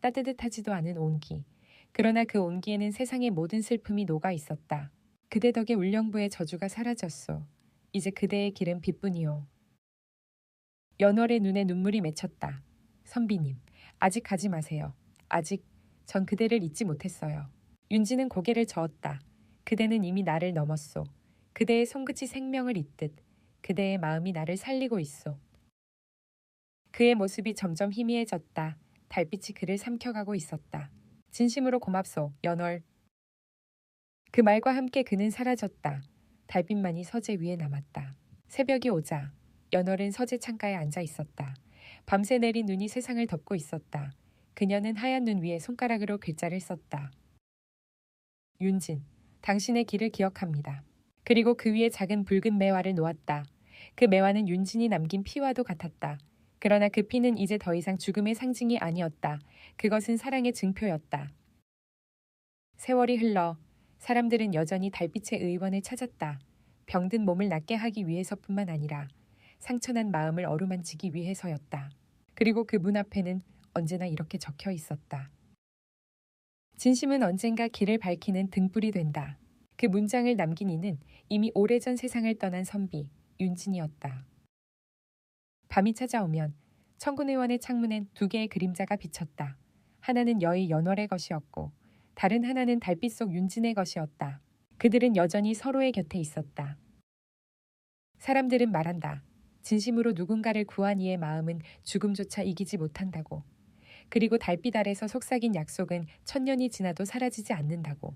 따뜻하지도 않은 온기. 그러나 그 온기에는 세상의 모든 슬픔이 녹아 있었다. 그대 덕에 울령부의 저주가 사라졌소. 이제 그대의 길은 빛뿐이오. 연월의 눈에 눈물이 맺혔다. 선비님, 아직 가지 마세요. 아직 전 그대를 잊지 못했어요. 윤지는 고개를 저었다. 그대는 이미 나를 넘었소. 그대의 손끝이 생명을 잇듯 그대의 마음이 나를 살리고 있소. 그의 모습이 점점 희미해졌다. 달빛이 그를 삼켜가고 있었다. 진심으로 고맙소, 연월. 그 말과 함께 그는 사라졌다. 달빛만이 서재 위에 남았다. 새벽이 오자 연월은 서재 창가에 앉아 있었다. 밤새 내린 눈이 세상을 덮고 있었다. 그녀는 하얀 눈 위에 손가락으로 글자를 썼다. 윤진, 당신의 길을 기억합니다. 그리고 그 위에 작은 붉은 매화를 놓았다. 그 매화는 윤진이 남긴 피와도 같았다. 그러나 그 피는 이제 더 이상 죽음의 상징이 아니었다. 그것은 사랑의 증표였다. 세월이 흘러 사람들은 여전히 달빛의 의원을 찾았다. 병든 몸을 낫게 하기 위해서뿐만 아니라 상처난 마음을 어루만지기 위해서였다. 그리고 그 문 앞에는 언제나 이렇게 적혀 있었다. 진심은 언젠가 길을 밝히는 등불이 된다. 그 문장을 남긴 이는 이미 오래전 세상을 떠난 선비, 윤진이었다. 밤이 찾아오면 청군 의원의 창문엔 두 개의 그림자가 비쳤다. 하나는 여의 연월의 것이었고 다른 하나는 달빛 속 윤진의 것이었다. 그들은 여전히 서로의 곁에 있었다. 사람들은 말한다. 진심으로 누군가를 구한 이의 마음은 죽음조차 이기지 못한다고. 그리고 달빛 아래서 속삭인 약속은 천년이 지나도 사라지지 않는다고.